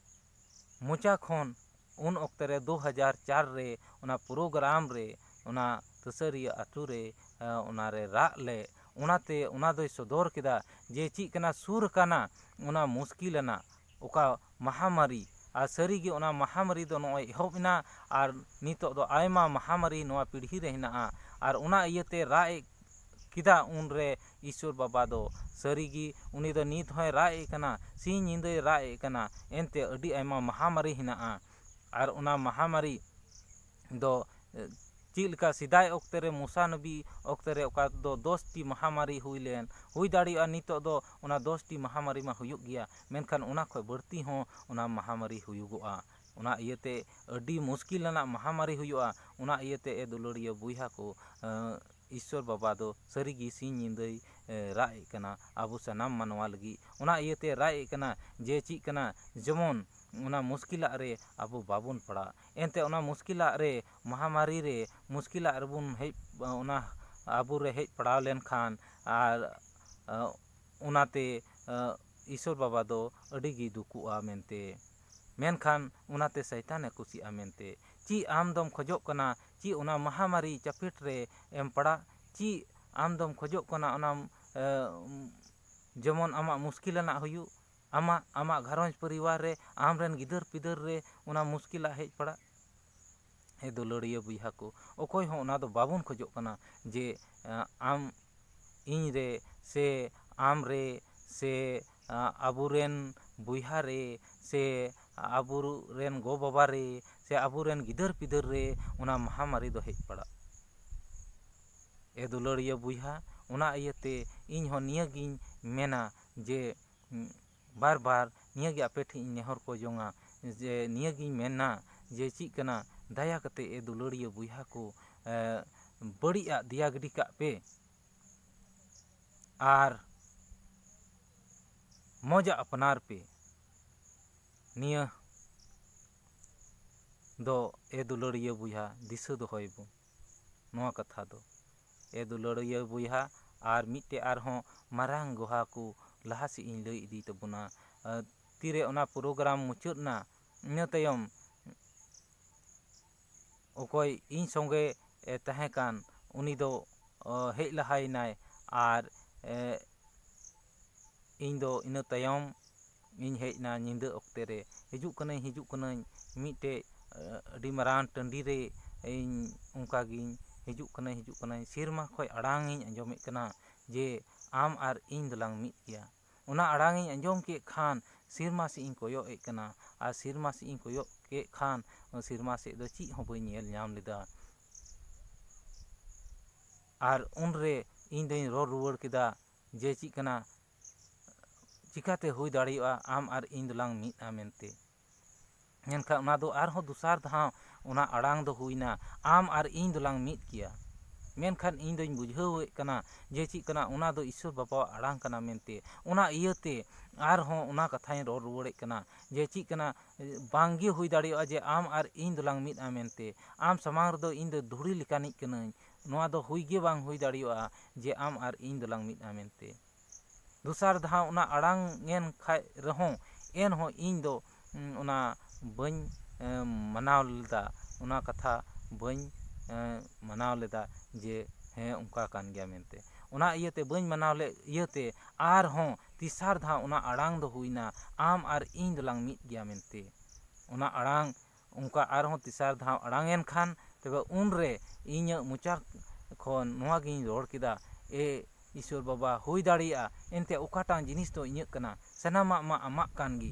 ᱢᱚᱪᱟ ᱠᱷᱚᱱ ᱩᱱ ᱚᱠᱛᱮ ᱨᱮ 2004 ᱨᱮ ᱚᱱᱟ ᱯᱨᱳᱜᱨᱟᱢ ᱨᱮ, ᱚᱱᱟ ᱛᱟᱹᱥᱟᱹᱨᱤᱭᱟᱹ ᱟᱛᱳ ᱨᱮ ᱚᱱᱟᱨᱮ ᱨᱟᱜ ᱞᱮ, ᱚᱱᱟᱛᱮ ᱚᱱᱟ ᱫᱚᱭ ᱥᱚᱫᱚᱨ ᱠᱮᱫᱟ ᱡᱮ ᱪᱮᱫ ᱠᱟᱱᱟ ᱥᱩᱨ ᱟᱠᱟᱱᱟ ᱚᱱᱟ ᱢᱩᱥᱠᱤᱞ ᱟᱱᱟᱜ ᱚᱠᱟ ᱢᱟᱦᱟᱢᱟᱨᱤ, ᱟᱨ ᱥᱟᱹᱨᱤᱜᱮ ᱚᱱᱟ ᱢᱟᱦᱟᱢᱟᱨᱤ ᱫᱚ ᱱᱚᱜᱼᱚᱭ ᱮᱦᱚᱵ ᱮᱱᱟ ᱟᱨ ᱱᱤᱛᱚᱜ ᱫᱚ ᱟᱭᱢᱟ ᱢᱟᱦᱟᱢᱟᱨᱤ ᱱᱚᱣᱟ ᱯᱤᱲᱦᱤ ᱨᱮ ᱦᱮᱱᱟᱜᱼᱟ ᱟᱨ ᱚᱱᱟ ᱤᱭᱟᱹᱛᱮ ᱨᱟᱜ ᱮᱫ ᱠᱮᱫᱟ ᱩᱱᱨᱮ ᱤᱥᱥᱚᱨ ᱵᱟᱵᱟ ᱫᱚ᱾ ᱥᱟᱹᱨᱤᱜᱮ ᱩᱱᱤ ᱫᱚ ᱱᱤᱛ ᱦᱚᱸᱭ ᱨᱟᱜ ᱮᱫ ᱠᱟᱱᱟ, ᱥᱤᱧ ᱧᱤᱫᱟᱹᱭ ᱨᱟᱜ ᱮᱫ ᱠᱟᱱᱟ, ᱮᱱᱛᱮ ᱟᱹᱰᱤ ᱟᱭᱢᱟ ᱢᱟᱦᱟᱢᱟᱨᱤ ᱦᱮᱱᱟᱜᱼᱟ ᱟᱨ ᱚᱱᱟ ᱢᱟᱦᱟᱢᱟᱨᱤ ᱫᱚ ᱪᱮᱫ ᱞᱮᱠᱟ ᱥᱮᱫᱟᱭ ᱚᱠᱛᱮ ᱨᱮ ᱢᱩᱥᱟ ᱱᱚᱵᱤ ᱚᱠᱛᱮ ᱨᱮ ᱚᱠᱟ ᱫᱚ 10ᱴᱤ ᱢᱟᱦᱟᱢᱟᱨᱤ ᱦᱩᱭ ᱫᱟᱲᱮᱭᱟᱜᱼᱟ, ᱱᱤᱛᱚᱜ ᱫᱚ ᱚᱱᱟ 10ᱴᱤ ᱢᱟᱦᱟᱢᱟᱨᱤ ᱢᱟ ᱦᱩᱭᱩᱜ ᱜᱮᱭᱟ, ᱢᱮᱱᱠᱷᱟन ᱚᱱᱟ ᱠᱷᱚᱡ ᱵᱟᱹᱲᱛᱤ ᱦᱚᱸ ᱚᱱᱟ ᱢᱟᱦᱟᱢᱟᱨᱤ ᱦᱩᱭᱩᱜᱚᱜᱼᱟ᱾ ᱚᱱᱟ ᱤᱭᱟᱹᱛᱮ ᱟᱹᱰᱤ ᱢᱩᱥᱠᱤᱞ ᱟᱱᱟᱜ ᱢᱟᱦᱟᱢᱟᱨᱤ ᱦᱩᱭᱩᱜᱼᱟ᱾ ᱚᱱᱟ ᱤᱭᱟᱹᱛᱮ ᱫᱩᱞᱟᱹᱲᱤᱭᱟᱹ ᱵᱚᱭᱦᱟ ᱠᱚ, ᱤᱥᱥᱚᱨ ᱵᱟᱵᱟ ᱫᱚ ᱥᱟᱹᱨᱤᱜᱮ ᱥᱤᱧ ᱧᱤᱫᱟᱹᱭ ᱨᱟᱜ ᱮᱫ ᱠᱟᱱᱟ ᱟᱵᱚ ᱥᱟᱱᱟᱢ ᱢᱟᱱᱣᱟ ᱞᱟᱹᱜᱤᱫ᱾ ᱚᱱᱟ ᱤᱭᱟᱹᱛᱮ ᱨᱟᱜ ᱮᱫ ᱠᱟᱱᱟ ᱡᱮ ᱪᱮᱫ ᱠᱟᱱᱟ ᱡᱮᱢᱚᱱ ᱚᱱᱟ ᱢᱩᱥᱠᱤᱞᱟᱜ ᱨᱮ ᱟᱵᱚ ᱵᱟᱵᱚᱱ ᱯᱟᱲᱟᱜ᱾ ᱮᱱᱛᱮ ᱚᱱᱟ ᱢᱩᱥᱠᱤᱞᱟᱜ ᱨᱮ, ᱢᱟᱦᱟᱢᱟᱨᱤ ᱨᱮ, ᱢᱩᱥᱠᱤᱞᱟᱜ ᱨᱮᱵᱚᱱ ᱚᱱᱟ ᱟᱵᱚᱨᱮ ᱦᱮᱡ ᱯᱟᱲᱟᱣ ᱞᱮᱱᱠᱷᱟᱱ ᱟᱨ ᱚᱱᱟᱛᱮ ᱤᱥᱥᱚᱨ ᱵᱟᱵᱟ ᱫᱚ ᱟᱹᱰᱤᱜᱮ ᱫᱩᱠᱩᱜᱼᱟ ᱢᱮᱱᱛᱮ᱾ ᱢᱮᱱᱠᱷᱟᱱ ᱚᱱᱟᱛᱮ ᱥᱚᱭᱛᱟᱱᱮ ᱠᱩᱥᱤᱜᱼᱟ ᱢᱮᱱᱛᱮ᱾ ᱪᱮᱫ ᱟᱢ ᱫᱚᱢ ᱠᱷᱚᱡᱚᱜ ᱠᱟᱱᱟ ᱪᱮᱫ ᱚᱱᱟ ᱢᱟᱦᱟᱢᱟᱨᱤ ᱪᱟᱯᱮᱴ ᱨᱮ ᱮᱢ ᱯᱟᱲᱟᱜ? ᱪᱮᱫ ᱟᱢ ᱫᱚᱢ ᱠᱷᱚᱡᱚᱜ ᱠᱟᱱᱟ ᱚᱱᱟ ᱡᱮᱢᱚᱱ ᱟᱢᱟᱜ ᱢᱩᱥᱠᱤᱞ ᱟᱱᱟᱜ ᱦᱩᱭᱩᱜ, ᱟᱢᱟᱜ ᱜᱷᱟᱨᱚᱸᱡᱽ ᱯᱚᱨᱤᱵᱟᱨ ᱨᱮ, ᱟᱢᱨᱮᱱ ᱜᱤᱫᱟᱹᱨ ᱯᱤᱫᱟᱹᱨ ᱨᱮ ᱚᱱᱟ ᱢᱩᱥᱠᱤᱞᱟᱜ ᱦᱮᱡ ᱯᱟᱲᱟᱜ? ᱫᱩᱞᱟᱹᱲᱤᱭᱟᱹ ᱵᱚᱭᱦᱟ ᱠᱚ, ᱚᱠᱚᱭ ᱦᱚᱸ ᱚᱱᱟ ᱫᱚ ᱵᱟᱵᱚᱱ ᱠᱷᱚᱡᱚᱜ ᱠᱟᱱᱟ ᱡᱮ ᱟᱢ ᱤᱧ ᱨᱮ ᱥᱮ ᱟᱢ ᱨᱮ ᱥᱮ ᱟᱵᱚᱨᱮᱱ ᱵᱚᱭᱦᱟ ᱨᱮ ᱥᱮ ᱟᱵᱚᱨᱮᱱ ᱜᱚ-ᱵᱟᱵᱟ ᱨᱮ ᱥᱮ ᱟᱵᱚᱨᱮᱱ ᱜᱤᱫᱟᱹᱨ ᱯᱤᱫᱟᱹᱨ ᱨᱮ ᱚᱱᱟ ᱢᱟᱦᱟᱢᱟᱨᱤ ᱫᱚ ᱦᱮᱡ ᱯᱟᱲᱟᱜ᱾ ᱫᱩᱞᱟᱹᱲᱤᱭᱟᱹ ᱵᱚᱭᱦᱟ, ᱚᱱᱟ ᱤᱭᱟᱹᱛᱮ ᱤᱧᱦᱚᱸ ᱱᱤᱭᱟᱹᱜᱤᱧ ᱢᱮᱱᱟ ᱡᱮ ᱵᱟᱨ ᱵᱟᱨ ᱱᱤᱭᱟᱹᱜᱮ ᱟᱯᱮ ᱴᱷᱮᱱ ᱤᱧ ᱱᱮᱦᱚᱨ ᱠᱚ ᱡᱚᱝᱟ ᱡᱮ ᱱᱤᱭᱟᱹᱜᱤᱧ ᱢᱮᱱᱟ ᱡᱮ ᱪᱮᱫ ᱠᱟᱱᱟ ᱫᱟᱭᱟ ᱠᱟᱛᱮ ᱫᱩᱞᱟᱹᱲᱤᱭᱟᱹ ᱵᱚᱭᱦᱟ ᱠᱚ, ᱵᱟᱹᱲᱤᱡᱟᱜ ᱫᱮᱭᱟ ᱜᱤᱰᱤ ᱠᱟᱜ ᱯᱮ ᱟᱨ ᱢᱚᱡᱟᱜ ᱟᱯᱱᱟᱨ ᱯᱮ᱾ ᱱᱤᱭᱟᱹ ᱫᱚ ᱫᱩᱞᱟᱹᱲᱤᱭᱟᱹ ᱵᱚᱭᱦᱟ ᱫᱤᱥᱟᱹ ᱫᱚᱦᱚᱭ ᱵᱚ ᱱᱚᱣᱟ ᱠᱟᱛᱷᱟ ᱫᱚ᱾ ᱫᱩᱞᱟᱹᱲᱤᱭᱟᱹ ᱵᱚᱭᱦᱟ, ᱟᱨ ᱢᱤᱫᱴᱮᱡ ᱟᱨᱦᱚᱸ ᱢᱟᱨᱟᱝ ᱜᱚᱦᱟ ᱠᱚ ᱞᱟᱦᱟ ᱥᱮᱫ ᱤᱧ ᱞᱟᱹᱭ ᱤᱫᱤ ᱛᱟᱵᱚᱱᱟ᱾ ᱛᱤᱨᱮ ᱚᱱᱟ ᱯᱨᱳᱜᱨᱟᱢ ᱢᱩᱪᱟᱹᱫ ᱮᱱᱟ, ᱤᱱᱟᱹ ᱛᱟᱭᱚᱢ ᱚᱠᱚᱭ ᱤᱧ ᱥᱚᱸᱜᱮ ᱛᱟᱦᱮᱸ ᱠᱟᱱ, ᱩᱱᱤ ᱫᱚ ᱦᱮᱡ ᱞᱟᱦᱟᱭᱮᱱᱟᱭ ᱟᱨ ᱤᱧ ᱫᱚ ᱤᱱᱟᱹ ᱛᱟᱭᱚᱢ ᱤᱧ ᱦᱮᱡ ᱮᱱᱟ ᱧᱤᱫᱟᱹ ᱚᱠᱛᱮ ᱨᱮ ᱦᱤᱡᱩᱜ ᱠᱟᱹᱱᱟᱹᱧ ᱢᱤᱫᱴᱮᱡ ᱟᱹᱰᱤ ᱢᱟᱨᱟᱝ ᱴᱟᱺᱰᱤ ᱨᱮ ᱤᱧ ᱚᱱᱠᱟᱜᱤᱧ ᱦᱤᱡᱩᱜ ᱠᱟᱹᱱᱟᱹᱧ ᱥᱮᱨᱢᱟ ᱠᱷᱚᱡ ᱟᱲᱟᱝ ᱤᱧ ᱟᱸᱡᱚᱢᱮᱫ ᱠᱟᱱᱟ ᱡᱮ ᱟᱢ ᱟᱨ ᱤᱧ ᱫᱚᱞᱟᱝ ᱢᱤᱫ ᱜᱮᱭᱟ᱾ ᱚᱱᱟ ᱟᱲᱟᱝ ᱤᱧ ᱟᱸᱡᱚᱢ ᱠᱮᱫ ᱠᱷᱟᱱ ᱥᱮᱨᱢᱟ ᱥᱮᱫ ᱤᱧ ᱠᱚᱭᱚᱜ ᱮᱫ ᱠᱟᱱᱟ ᱟᱨ ᱥᱮᱨᱢᱟ ᱥᱮᱫ ᱤᱧ ᱠᱚᱭᱚᱜ ᱠᱮᱫ ᱠᱷᱟᱱ ᱥᱮᱨᱢᱟ ᱥᱮᱫ ᱫᱚ ᱪᱮᱫ ᱦᱚᱸ ᱵᱟᱹᱧ ᱧᱮᱞ ᱧᱟᱢ ᱞᱮᱫᱟ᱾ ᱟᱨ ᱩᱱᱨᱮ ᱤᱧ ᱫᱚᱧ ᱨᱚᱲ ᱨᱩᱣᱟᱹᱲ ᱠᱮᱫᱟ ᱡᱮ ᱪᱮᱫ ᱠᱟᱱᱟ, ᱪᱤᱠᱟᱹᱛᱮ ᱦᱩᱭ ᱫᱟᱲᱮᱭᱟᱜᱼᱟ ᱟᱢ ᱟᱨ ᱤᱧ ᱫᱚᱞᱟᱝ ᱢᱤᱫᱼᱟ ᱢᱮᱱᱛᱮ᱾ ᱢᱮᱱᱠᱷᱟᱱ ᱚᱱᱟ ᱫᱚ ᱟᱨᱦᱚᱸ ᱫᱚᱥᱟᱨ ᱫᱷᱟᱣ ᱚᱱᱟ ᱟᱲᱟᱝ ᱫᱚ ᱦᱩᱭᱱᱟ ᱟᱢ ᱟᱨ ᱤᱧ ᱫᱚᱞᱟᱝ ᱢᱤᱫ ᱜᱮᱭᱟ᱾ ᱢᱮᱱᱠᱷᱟᱱ ᱤᱧ ᱫᱚᱧ ᱵᱩᱡᱷᱟᱹᱣᱮᱫ ᱠᱟᱱᱟ ᱡᱮ ᱪᱮᱫ ᱠᱟᱱᱟ ᱚᱱᱟ ᱫᱚ ᱤᱥᱥᱚᱨ ᱵᱟᱵᱟᱣᱟᱜ ᱟᱲᱟᱝ ᱠᱟᱱᱟ ᱢᱮᱱᱛᱮ᱾ ᱚᱱᱟ ᱤᱭᱟᱹᱛᱮ ᱟᱨᱦᱚᱸ ᱚᱱᱟ ᱠᱟᱛᱷᱟᱧ ᱨᱚᱲ ᱨᱩᱣᱟᱹᱲᱮᱫ ᱠᱟᱱᱟ ᱡᱮ ᱪᱮᱫ ᱠᱟᱱᱟ, ᱵᱟᱝᱜᱮ ᱦᱩᱭ ᱫᱟᱲᱮᱭᱟᱜᱼᱟ ᱡᱮ ᱟᱢ ᱟᱨ ᱤᱧ ᱫᱚᱞᱟᱝ ᱢᱤᱫᱼᱟ ᱢᱮᱱᱛᱮ᱾ ᱟᱢ ᱥᱟᱢᱟᱝ ᱨᱮᱫᱚ ᱤᱧ ᱫᱚ ᱫᱷᱩᱲᱤ ᱞᱮᱠᱟᱱᱤᱡ ᱠᱟᱹᱱᱟᱹᱧ, ᱱᱚᱣᱟ ᱫᱚ ᱦᱩᱭ ᱜᱮ ᱵᱟᱝ ᱦᱩᱭ ᱫᱟᱲᱮᱭᱟᱜᱼᱟ ᱡᱮ ᱟᱢ ᱟᱨ ᱤᱧ ᱫᱚᱞᱟᱝ ᱢᱤᱫᱼᱟ ᱢᱮᱱᱛᱮ᱾ ᱫᱚᱥᱟᱨ ᱫᱷᱟᱣ ᱚᱱᱟ ᱟᱲᱟᱝ ᱮᱱ ᱠᱷᱟᱡ ᱨᱮᱦᱚᱸ ᱮᱱᱦᱚᱸ ᱤᱧ ᱫᱚ ᱚᱱᱟ ᱵᱟᱹᱧ ᱢᱟᱱᱟᱣ ᱞᱮᱫᱟ, ᱚᱱᱟ ᱠᱟᱛᱷᱟ ᱵᱟᱹᱧ ᱢᱟᱱᱟᱣ ᱞᱮᱫᱟ ᱡᱮ ᱦᱮᱸ ᱚᱱᱠᱟ ᱠᱟᱱ ᱜᱮᱭᱟ ᱢᱮᱱᱛᱮ᱾ ᱚᱱᱟ ᱤᱭᱟᱹᱛᱮ ᱵᱟᱹᱧ ᱢᱟᱱᱟᱣ ᱞᱮᱫ ᱤᱭᱟᱹᱛᱮ ᱟᱨᱦᱚᱸ ᱛᱮᱥᱟᱨ ᱫᱷᱟᱣ ᱚᱱᱟ ᱟᱲᱟᱝ ᱫᱚ ᱦᱩᱭᱱᱟ ᱟᱢ ᱟᱨ ᱤᱧ ᱫᱚᱞᱟᱝ ᱢᱤᱫ ᱜᱮᱭᱟ ᱢᱮᱱᱛᱮ᱾ ᱚᱱᱟ ᱟᱲᱟᱝ ᱚᱱᱠᱟ ᱟᱨᱦᱚᱸ ᱛᱮᱥᱟᱨ ᱫᱷᱟᱣ ᱟᱲᱟᱝ ᱮᱱ ᱠᱷᱟᱱ ᱛᱚᱵᱮ ᱩᱱᱨᱮ ᱤᱧᱟᱹᱜ ᱢᱚᱪᱟ ᱠᱷᱚᱱ ᱱᱚᱣᱟᱜᱤᱧ ᱨᱚᱲ ᱠᱮᱫᱟ, ᱤᱥᱥᱚᱨ ᱵᱟᱵᱟ ᱦᱩᱭ ᱫᱟᱲᱮᱭᱟᱜᱼᱟ ᱮᱱᱛᱮᱫ ᱚᱠᱟᱴᱟᱜ ᱡᱤᱱᱤᱥ ᱫᱚ ᱤᱧᱟᱹᱜ ᱠᱟᱱᱟ, ᱥᱟᱱᱟᱢᱟᱜ ᱢᱟ ᱟᱢᱟᱜ ᱠᱟᱱ ᱜᱮ᱾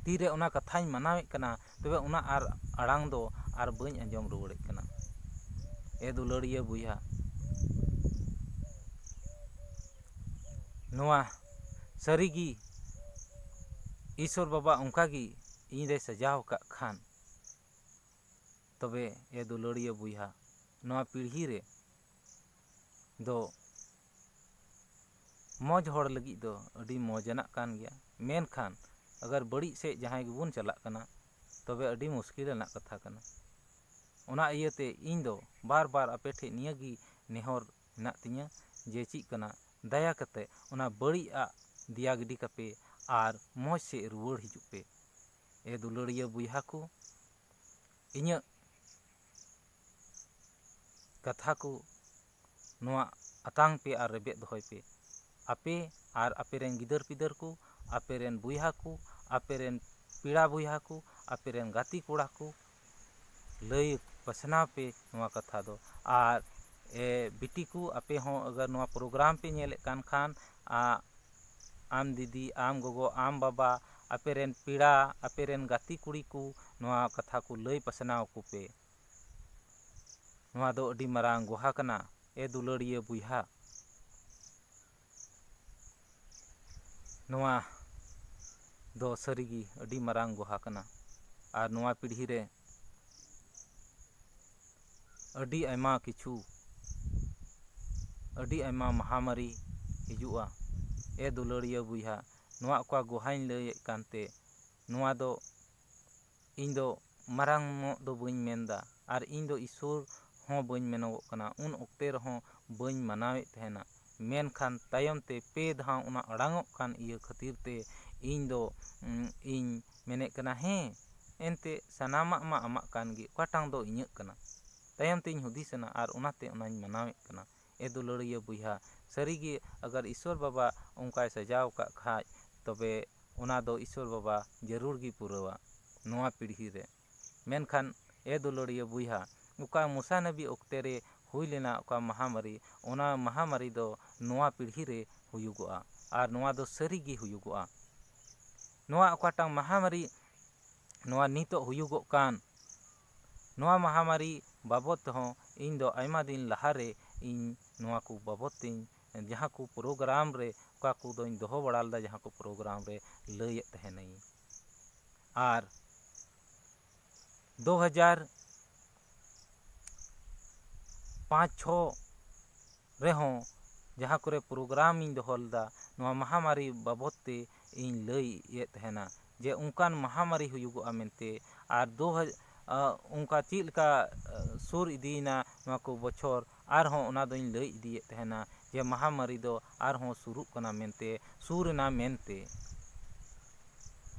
ᱛᱤᱨᱮ ᱚᱱᱟ ᱠᱟᱛᱷᱟᱧ ᱢᱟᱱᱟᱣᱮᱫ ᱠᱟᱱᱟ ᱛᱚᱵᱮ ᱚᱱᱟ ᱟᱨ ᱟᱲᱟᱝ ᱫᱚ ᱟᱨ ᱵᱟᱹᱧ ᱟᱸᱡᱚᱢ ᱨᱩᱣᱟᱹᱲᱮᱫ ᱠᱟᱱᱟ᱾ ᱫᱩᱞᱟᱹᱲᱤᱭᱟᱹ ᱵᱚᱭᱦᱟ, ᱱᱚᱣᱟ ᱥᱟᱹᱨᱤᱜᱤ ᱤᱥᱥᱚᱨ ᱵᱟᱵᱟ ᱚᱱᱠᱟᱜᱮ ᱤᱧ ᱨᱮ ᱥᱟᱡᱟᱣ ᱟᱠᱟᱫ ᱠᱷᱟᱱ ᱛᱚᱵᱮ ᱫᱩᱞᱟᱹᱲᱤᱭᱟᱹ ᱵᱚᱭᱦᱟ, ᱱᱚᱣᱟ ᱯᱤᱲᱦᱤ ᱨᱮ ᱫᱚ ᱢᱚᱡᱽ ᱦᱚᱲ ᱞᱟᱹᱜᱤᱫ ᱫᱚ ᱟᱹᱰᱤ ᱢᱚᱡᱽᱼᱟᱱᱟᱜ ᱠᱟᱱ ᱜᱮᱭᱟ᱾ ᱢᱮᱱᱠᱷᱟᱱ ᱟᱜᱟᱨ ᱵᱟᱹᱲᱤᱡ ᱥᱮᱫ ᱡᱟᱦᱟᱸᱭ ᱜᱮᱵᱚᱱ ᱪᱟᱞᱟᱜ ᱠᱟᱱᱟ ᱛᱚᱵᱮ ᱟᱹᱰᱤ ᱢᱩᱥᱠᱤᱞ ᱨᱮᱱᱟᱜ ᱠᱟᱛᱷᱟ ᱠᱟᱱᱟ᱾ ᱚᱱᱟ ᱤᱭᱟᱹᱛᱮ ᱤᱧ ᱫᱚ ᱵᱟᱨ ᱵᱟᱨ ᱟᱯᱮ ᱴᱷᱮᱡ ᱱᱤᱭᱟᱹᱜᱮ ᱱᱮᱦᱚᱨ ᱢᱮᱱᱟᱜ ᱛᱤᱧᱟᱹ ᱡᱮ ᱪᱮᱫ ᱠᱟᱱᱟ, ᱫᱟᱭᱟ ᱠᱟᱛᱮ ᱚᱱᱟ ᱵᱟᱹᱲᱤᱡ ᱟᱜ ᱫᱮᱭᱟ ᱜᱤᱰᱤ ᱠᱟᱯᱮ ᱟᱨ ᱢᱚᱡᱽ ᱥᱮᱫ ᱨᱩᱣᱟᱹᱲ ᱦᱤᱡᱩᱜ ᱯᱮ᱾ ᱫᱩᱞᱟᱹᱲᱤᱭᱟᱹ ᱵᱚᱭᱦᱟ ᱠᱚ, ᱤᱧᱟᱹᱜ ᱠᱟᱛᱷᱟ ᱠᱚ ᱱᱚᱣᱟ ᱟᱛᱟᱝ ᱯᱮ ᱟᱨ ᱨᱮᱵᱮᱫ ᱫᱚᱦᱚᱭ ᱯᱮ᱾ ᱟᱯᱮ ᱟᱨ ᱟᱯᱮᱨᱮᱱ ᱜᱤᱫᱟᱹᱨ ᱯᱤᱫᱟᱹᱨ ᱠᱚ, ᱟᱯᱮᱨᱮᱱ ᱵᱚᱭᱦᱟ ᱠᱚ, ᱟᱯᱮᱨᱮᱱ ᱯᱮᱲᱟ ᱵᱚᱭᱦᱟ ᱠᱚ, ᱟᱯᱮᱨᱮᱱ ᱜᱟᱛᱮ ᱠᱚᱲᱟ ᱠᱚ ᱞᱟᱹᱭ ᱯᱟᱥᱱᱟᱣ ᱯᱮ ᱱᱚᱣᱟ ᱠᱟᱛᱷᱟ ᱫᱚ᱾ ᱟᱨ ᱵᱤᱴᱤ ᱠᱚ ᱟᱯᱮ ᱦᱚᱸ ᱟᱜᱟᱨ ᱱᱚᱣᱟ ᱯᱨᱳᱜᱨᱟᱢ ᱯᱮ ᱧᱮᱞᱮᱫ ᱠᱟᱱ ᱠᱷᱟᱱ ᱟᱢ ᱫᱤᱫᱤ, ᱟᱢ ᱜᱚᱜᱚ, ᱟᱢ ᱵᱟᱵᱟ, ᱟᱯᱮᱨᱮᱱ ᱯᱮᱲᱟ, ᱟᱯᱮᱨᱮᱱ ᱜᱟᱛᱮ ᱠᱩᱲᱤ ᱠᱚ ᱱᱚᱣᱟ ᱠᱟᱛᱷᱟ ᱠᱚ ᱞᱟᱹᱭ ᱯᱟᱥᱱᱟᱣ ᱟᱠᱚ ᱯᱮ᱾ ᱱᱚᱣᱟ ᱫᱚ ᱟᱹᱰᱤ ᱢᱟᱨᱟᱝ ᱜᱚᱦᱟ ᱠᱟᱱᱟ ᱫᱩᱞᱟᱹᱲᱤᱭᱟᱹ ᱵᱚᱭᱦᱟ᱾ ᱱᱚᱣᱟ ᱫᱚ ᱥᱟᱹᱨᱤᱜᱮ ᱟᱹᱰᱤ ᱢᱟᱨᱟᱝ ᱜᱚᱦᱟ ᱠᱟᱱᱟ᱾ ᱟᱨ ᱱᱚᱣᱟ ᱯᱤᱲᱦᱤ ᱨᱮ ᱟᱹᱰᱤ ᱟᱭᱢᱟ ᱠᱤᱪᱷᱩ, ᱟᱹᱰᱤ ᱟᱭᱢᱟ ᱢᱟᱦᱟᱢᱟᱨᱤ ᱦᱤᱡᱩᱜᱼᱟ᱾ ᱫᱩᱞᱟᱹᱲᱤᱭᱟᱹ ᱵᱚᱭᱦᱟ, ᱱᱚᱣᱟ ᱚᱠᱟ ᱜᱚᱦᱟᱧ ᱞᱟᱹᱭᱮᱫ ᱠᱟᱱᱛᱮ ᱱᱚᱣᱟ ᱫᱚ ᱤᱧ ᱫᱚ ᱢᱟᱨᱟᱝ ᱧᱚᱜ ᱫᱚ ᱵᱟᱹᱧ ᱢᱮᱱᱫᱟ ᱟᱨ ᱤᱧ ᱫᱚ ᱤᱥᱥᱚᱨ ᱦᱚᱸ ᱵᱟᱹᱧ ᱢᱮᱱᱚᱜᱚᱜ ᱠᱟᱱᱟ᱾ ᱩᱱ ᱚᱠᱛᱮ ᱨᱮᱦᱚᱸ ᱵᱟᱹᱧ ᱢᱟᱱᱟᱣᱮᱫ ᱛᱟᱦᱮᱱᱟ᱾ ᱢᱮᱱᱠᱷᱟन ᱛᱟᱭᱚᱢ te 5 ᱫᱷᱟᱣ ᱚᱱᱟ ᱟᱲᱟᱝᱚᱜ ᱠᱟᱱ ᱤᱭᱟᱹ ᱠᱷᱟᱹᱛᱤᱨ te ᱤᱧ ᱫᱚ ᱤᱧ ᱢᱮᱱᱮᱫ ᱠᱟᱱᱟ ᱦᱮᱸ ᱮᱱᱛᱮᱫ ᱥᱟᱱᱟᱢᱟᱜ ᱢᱟ ᱟᱢᱟᱜ ᱠᱟᱱ ᱜᱮ, ᱚᱠᱟᱴᱟᱝ ᱫᱚ ᱤᱧᱟᱹᱜ ᱠᱟᱱᱟ᱾ ᱛᱟᱭᱚᱢ ᱛᱮᱧ ᱦᱩᱫᱤᱥ ᱮᱱᱟ ᱟᱨ ᱚᱱᱟᱛᱮ ᱚᱱᱟᱧ ᱢᱟᱱᱟᱣᱮᱫ ᱠᱟᱱᱟ᱾ ᱫᱩᱞᱟᱹᱲᱤᱭᱟᱹ ᱵᱚᱭᱦᱟ, ᱥᱟᱹᱨᱤᱜᱮ ᱟᱜᱟᱨ ᱤᱥᱥᱚᱨ ᱵᱟᱵᱟ ᱚᱱᱠᱟᱭ ᱥᱟᱡᱟᱣ ᱟᱠᱟᱫ ᱠᱷᱟᱡ ᱛᱚᱵᱮ ᱚᱱᱟ ᱫᱚ ᱤᱥᱥᱚᱨ ᱵᱟᱵᱟ ᱡᱟᱹᱨᱩᱲ ᱜᱮ ᱯᱩᱨᱟᱹᱣᱟ ᱱᱚᱣᱟ ᱯᱤᱲᱦᱤ ᱨᱮ᱾ ᱢᱮᱱᱠᱷᱟᱱ ᱫᱩᱞᱟᱹᱲᱤᱭᱟᱹ ᱵᱚᱭᱦᱟ, ᱚᱠᱟ ᱢᱩᱥᱟ ᱱᱚᱵᱤ ᱚᱠᱛᱮ ᱨᱮ ᱦᱩᱭ ᱞᱮᱱᱟ ᱚᱠᱟ ᱢᱟᱦᱟᱢᱟᱨᱤ, ᱚᱱᱟ ᱢᱟᱦᱟᱢᱟᱨᱤ ᱫᱚ ᱱᱚᱣᱟ ᱯᱤᱲᱦᱤ ᱨᱮ ᱦᱩᱭᱩᱜᱚᱜᱼᱟ ᱟᱨ ᱱᱚᱣᱟ ᱫᱚ ᱥᱟᱹᱨᱤᱜᱮ ᱦᱩᱭᱩᱜᱚᱜᱼᱟ᱾ ᱱᱚᱣᱟ ᱚᱠᱟᱴᱟᱝ ᱢᱟᱦᱟᱢᱟᱨᱤ ᱱᱚᱣᱟ ᱱᱤᱛᱚᱜ ᱦᱩᱭᱩᱜᱚᱜ ᱠᱟᱱ, ᱱᱚᱣᱟ ᱢᱟᱦᱟᱢᱟᱨᱤ ᱵᱟᱵᱚᱫ ᱛᱮᱦᱚᱸ ᱤᱧ ᱫᱚ ᱟᱭᱢᱟ ᱫᱤᱱ ᱞᱟᱦᱟᱨᱮ ᱤᱧ ᱱᱚᱣᱟ ᱠᱚ ᱵᱟᱵᱚᱫ ᱛᱤᱧ ᱡᱟᱦᱟᱸ ᱠᱚ ᱯᱨᱳᱜᱨᱟᱢ ᱨᱮ ᱚᱠᱟ ᱠᱚᱫᱚᱧ ᱫᱚᱦᱚ ᱵᱟᱲᱟ ᱞᱮᱫᱟ, ᱡᱟᱦᱟᱸ ᱠᱚ ᱯᱨᱳᱜᱨᱟᱢ ᱨᱮ ᱞᱟᱹᱭᱮᱫ ᱛᱟᱦᱮᱱᱟᱹᱧ᱾ ᱟᱨ 2005-6 ᱨᱮᱦᱚᱸ ᱡᱟᱦᱟᱸ ᱠᱚᱨᱮ ᱯᱨᱳᱜᱨᱟᱢᱤᱧ ᱫᱚᱦᱚ ᱞᱮᱫᱟ, ᱱᱚᱣᱟ ᱢᱟᱦᱟᱢᱟᱨᱤ ᱵᱟᱵᱚᱫ ᱛᱮ ᱤᱧ ᱞᱟᱹᱭᱮᱫ ᱛᱟᱦᱮᱱᱟ ᱡᱮ ᱚᱱᱠᱟᱱ ᱢᱟᱦᱟᱢᱟᱨᱤ ᱦᱩᱭᱩᱜᱚᱜᱼᱟ ᱢᱮᱱᱛᱮ᱾ ᱟᱨ ᱚᱱᱠᱟ ᱪᱮᱫ ᱞᱮᱠᱟ ᱥᱩᱨ ᱤᱫᱤᱭᱮᱱᱟ ᱱᱚᱣᱟ ᱠᱚ ᱵᱚᱪᱷᱚᱨ, ᱟᱨᱦᱚᱸ ᱚᱱᱟ ᱫᱚᱧ ᱞᱟᱹᱭ ᱤᱫᱤᱭᱮᱫ ᱛᱟᱦᱮᱱᱟ ᱡᱮ ᱢᱟᱦᱟᱢᱟᱨᱤ ᱫᱚ ᱟᱨᱦᱚᱸ ᱥᱩᱨᱩᱜ ᱠᱟᱱᱟ ᱢᱮᱱᱛᱮ, ᱥᱩᱨ ᱮᱱᱟ ᱢᱮᱱᱛᱮ᱾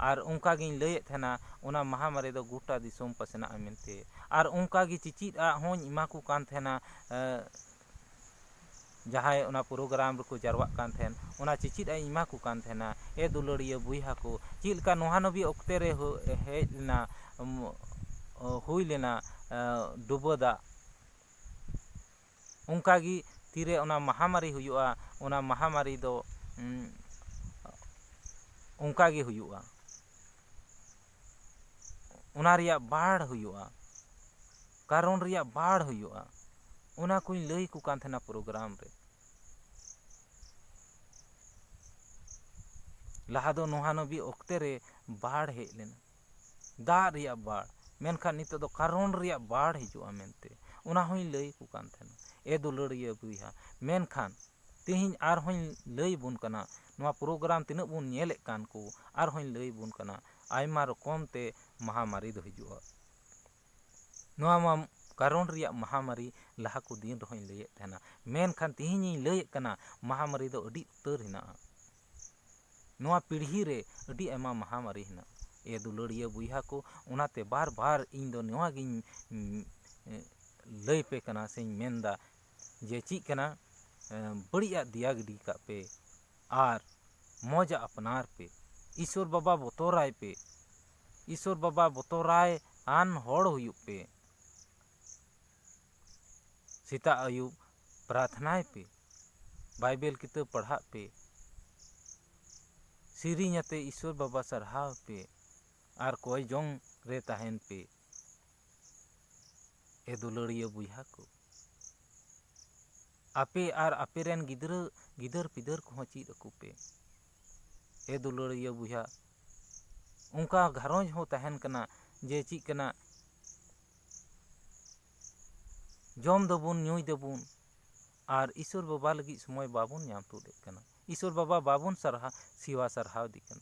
ᱟᱨ ᱚᱱᱠᱟᱜᱤᱧ ᱞᱟᱹᱭᱮᱫ ᱛᱟᱦᱮᱱᱟ ᱚᱱᱟ ᱢᱟᱦᱟᱢᱟᱨᱤ ᱫᱚ ᱜᱚᱴᱟ ᱫᱤᱥᱚᱢ ᱯᱟᱥᱱᱟᱜᱼᱟ ᱢᱮᱱᱛᱮ᱾ ᱟᱨ ᱚᱱᱠᱟᱜᱮ ᱪᱤᱪᱤᱫ ᱟᱜ ᱦᱚᱸᱧ ᱮᱢᱟ ᱠᱚ ᱠᱟᱱ ᱛᱟᱦᱮᱱᱟ ᱡᱟᱦᱟᱸᱭ ᱚᱱᱟ ᱯᱨᱳᱜᱨᱟᱢ ᱨᱮᱠᱚ ᱡᱟᱨᱣᱟᱜ ᱠᱟᱱ ᱛᱟᱦᱮᱱ, ᱚᱱᱟ ᱪᱮᱪᱮᱫ ᱤᱧ ᱮᱢᱟ ᱠᱚ ᱠᱟᱱ ᱛᱟᱦᱮᱱᱟ, ᱫᱩᱞᱟᱹᱲᱤᱭᱟᱹ ᱵᱚᱭᱦᱟ ᱠᱚ ᱪᱮᱫ ᱞᱮᱠᱟ ᱢᱚᱦᱟᱱᱚᱵᱤ ᱚᱠᱛᱮ ᱨᱮ ᱦᱮᱡ ᱞᱮᱱᱟ, ᱦᱩᱭ ᱞᱮᱱᱟ ᱰᱩᱵᱟᱹ ᱫᱟᱜ, ᱚᱱᱠᱟᱜᱮ ᱛᱤᱨᱮ ᱚᱱᱟ ᱢᱟᱦᱟᱢᱟᱨᱤ ᱦᱩᱭᱩᱜᱼᱟ, ᱚᱱᱟ ᱢᱟᱦᱟᱢᱟᱨᱤ ᱫᱚ ᱚᱱᱠᱟᱜᱮ ᱦᱩᱭᱩᱜᱼᱟ, ᱚᱱᱟ ᱨᱮᱭᱟᱜ ᱵᱟᱲ ᱦᱩᱭᱩᱜᱼᱟ, ᱠᱟᱨᱚᱱ ᱨᱮᱭᱟᱜ ᱵᱟᱲ ᱦᱩᱭᱩᱜᱼᱟ, ᱚᱱᱟ ᱠᱚᱧ ᱞᱟᱹᱭ ᱟᱠᱚ ᱠᱟᱱ ᱛᱟᱦᱮᱱᱟ ᱯᱨᱳᱜᱨᱟᱢ ᱨᱮ᱾ ᱞᱟᱦᱟ ᱫᱚ ᱢᱚᱦᱟᱱᱚᱵᱤ ᱚᱠᱛᱮ ᱨᱮ ᱵᱟᱲ ᱦᱮᱡ ᱞᱮᱱᱟ, ᱫᱟᱜ ᱨᱮᱭᱟᱜ ᱵᱟᱲ, ᱢᱮᱱᱠᱷᱟᱱ ᱱᱤᱛᱚᱜ ᱫᱚ ᱠᱟᱨᱚᱱ ᱨᱮᱭᱟᱜ ᱵᱟᱲ ᱦᱤᱡᱩᱜᱼᱟ ᱢᱮᱱᱛᱮ, ᱚᱱᱟ ᱦᱚᱧ ᱞᱟᱹᱭ ᱟᱠᱚ ᱠᱟᱱ ᱛᱟᱦᱮᱱᱟ ᱫᱩᱞᱟᱹᱲᱤᱭᱟᱹ ᱵᱚᱭᱦᱟ᱾ ᱢᱮᱱᱠᱷᱟᱱ ᱛᱮᱦᱮᱧ ᱟᱨᱦᱚᱧ ᱞᱟᱹᱭ ᱟᱵᱚᱱ ᱠᱟᱱᱟ, ᱱᱚᱣᱟ ᱯᱨᱳᱜᱨᱟᱢ ᱛᱤᱱᱟᱹᱜ ᱵᱚᱱ ᱧᱮᱞᱮᱫ ᱠᱟᱱ ᱠᱚ, ᱟᱨᱦᱚᱧ ᱞᱟᱹᱭ ᱟᱵᱚᱱ ᱠᱟᱱᱟ ᱟᱭᱢᱟ ᱨᱚᱠᱚᱢ ᱛᱮ ᱢᱟᱦᱟᱢᱟᱨᱤ ᱫᱚ ᱦᱤᱡᱩᱜᱼᱟ᱾ ᱱᱚᱣᱟ ᱢᱟ ᱠᱟᱨᱚᱱ ᱨᱮᱭᱟᱜ ᱢᱟᱦᱟᱢᱟᱨᱤ ᱞᱟᱦᱟ ᱠᱚ ᱫᱤᱱ ᱨᱮᱦᱚᱧ ᱞᱟᱹᱭᱮᱫ ᱛᱟᱦᱮᱱᱟ, ᱢᱮᱱᱠᱷᱟᱱ ᱛᱮᱦᱮᱧᱤᱧ ᱞᱟᱹᱭᱮᱫ ᱠᱟᱱᱟ ᱢᱟᱦᱟᱢᱟᱨᱤ ᱫᱚ ᱟᱹᱰᱤ ᱩᱛᱟᱹᱨ ᱦᱮᱱᱟᱜᱼᱟ, ᱱᱚᱣᱟ ᱯᱤᱲᱦᱤ ᱨᱮ ᱟᱹᱰᱤ ᱟᱭᱢᱟ ᱢᱟᱦᱟᱢᱟᱨᱤ ᱦᱮᱱᱟᱜᱼᱟ ᱫᱩᱞᱟᱹᱲᱤᱭᱟᱹ ᱵᱚᱭᱦᱟ ᱠᱚ᱾ ᱚᱱᱟᱛᱮ ᱵᱟᱨ ᱵᱟᱨ ᱤᱧ ᱫᱚ ᱱᱚᱣᱟᱜᱤᱧ ᱞᱟᱹᱭ ᱯᱮ ᱠᱟᱱᱟ ᱥᱮᱧ ᱢᱮᱱᱫᱟ ᱡᱮ ᱪᱮᱫ ᱠᱟᱱᱟ, ᱵᱟᱹᱲᱤᱡᱟᱜ ᱫᱮᱭᱟ ᱜᱤᱰᱤ ᱠᱟᱜ ᱯᱮ ᱟᱨ ᱢᱚᱡᱽᱟᱜ ᱟᱯᱱᱟᱨ ᱯᱮ, ᱤᱥᱥᱚᱨ ᱵᱟᱵᱟ ᱵᱚᱛᱚᱨᱟᱭ ᱯᱮ, ᱤᱥᱥᱚᱨ ᱵᱟᱵᱟ ᱵᱚᱛᱚᱨᱟᱭ ᱟᱱ ᱦᱚᱲ ᱦᱩᱭᱩᱜ ᱯᱮ, ᱥᱮᱛᱟᱜ ᱟᱹᱭᱩᱵ ᱯᱨᱟᱨᱛᱷᱱᱟᱭ ᱯᱮ, ᱵᱟᱭᱵᱮᱞ ᱠᱤᱛᱟᱹᱵ ᱯᱟᱲᱦᱟᱜ ᱯᱮ, ᱥᱮᱨᱮᱧ ᱟᱛᱮ ᱤᱥᱥᱚᱨ ᱵᱟᱵᱟ ᱥᱟᱨᱦᱟᱣ ᱯᱮ ᱟᱨ ᱠᱚᱭ ᱡᱚᱝ ᱨᱮ ᱛᱟᱦᱮᱱ ᱯᱮ ᱫᱩᱞᱟᱹᱲᱤᱭᱟᱹ ᱵᱚᱭᱦᱟ ᱠᱚ᱾ ᱟᱯᱮ ᱟᱨ ᱟᱯᱮᱨᱮᱱ ᱜᱤᱫᱟᱹᱨ ᱯᱤᱫᱟᱹᱨ ᱠᱚᱦᱚᱸ ᱪᱮᱫ ᱟᱠᱚ ᱯᱮ ᱫᱩᱞᱟᱹᱲᱤᱭᱟᱹ ᱵᱚᱭᱦᱟ᱾ ᱚᱱᱠᱟ ᱜᱷᱟᱨᱚᱸᱡᱽ ᱦᱚᱸ ᱛᱟᱦᱮᱱ ᱠᱟᱱᱟ ᱡᱮ ᱪᱮᱫ ᱠᱟᱱᱟ, ᱡᱚᱢ ᱫᱟᱵᱚᱱ ᱧᱩᱭ ᱫᱟᱵᱚᱱ ᱟᱨ ᱤᱥᱥᱚᱨ ᱵᱟᱵᱟ ᱞᱟᱹᱜᱤᱫ ᱥᱚᱢᱚᱭ ᱵᱟᱵᱚᱱ ᱧᱟᱢ ᱛᱩᱫᱮᱫ ᱠᱟᱱᱟ, ᱤᱥᱥᱚᱨ ᱵᱟᱵᱟ ᱵᱟᱵᱚᱱ ᱥᱮᱵᱟ ᱥᱟᱨᱦᱟᱣᱫᱮ ᱠᱟᱱᱟ,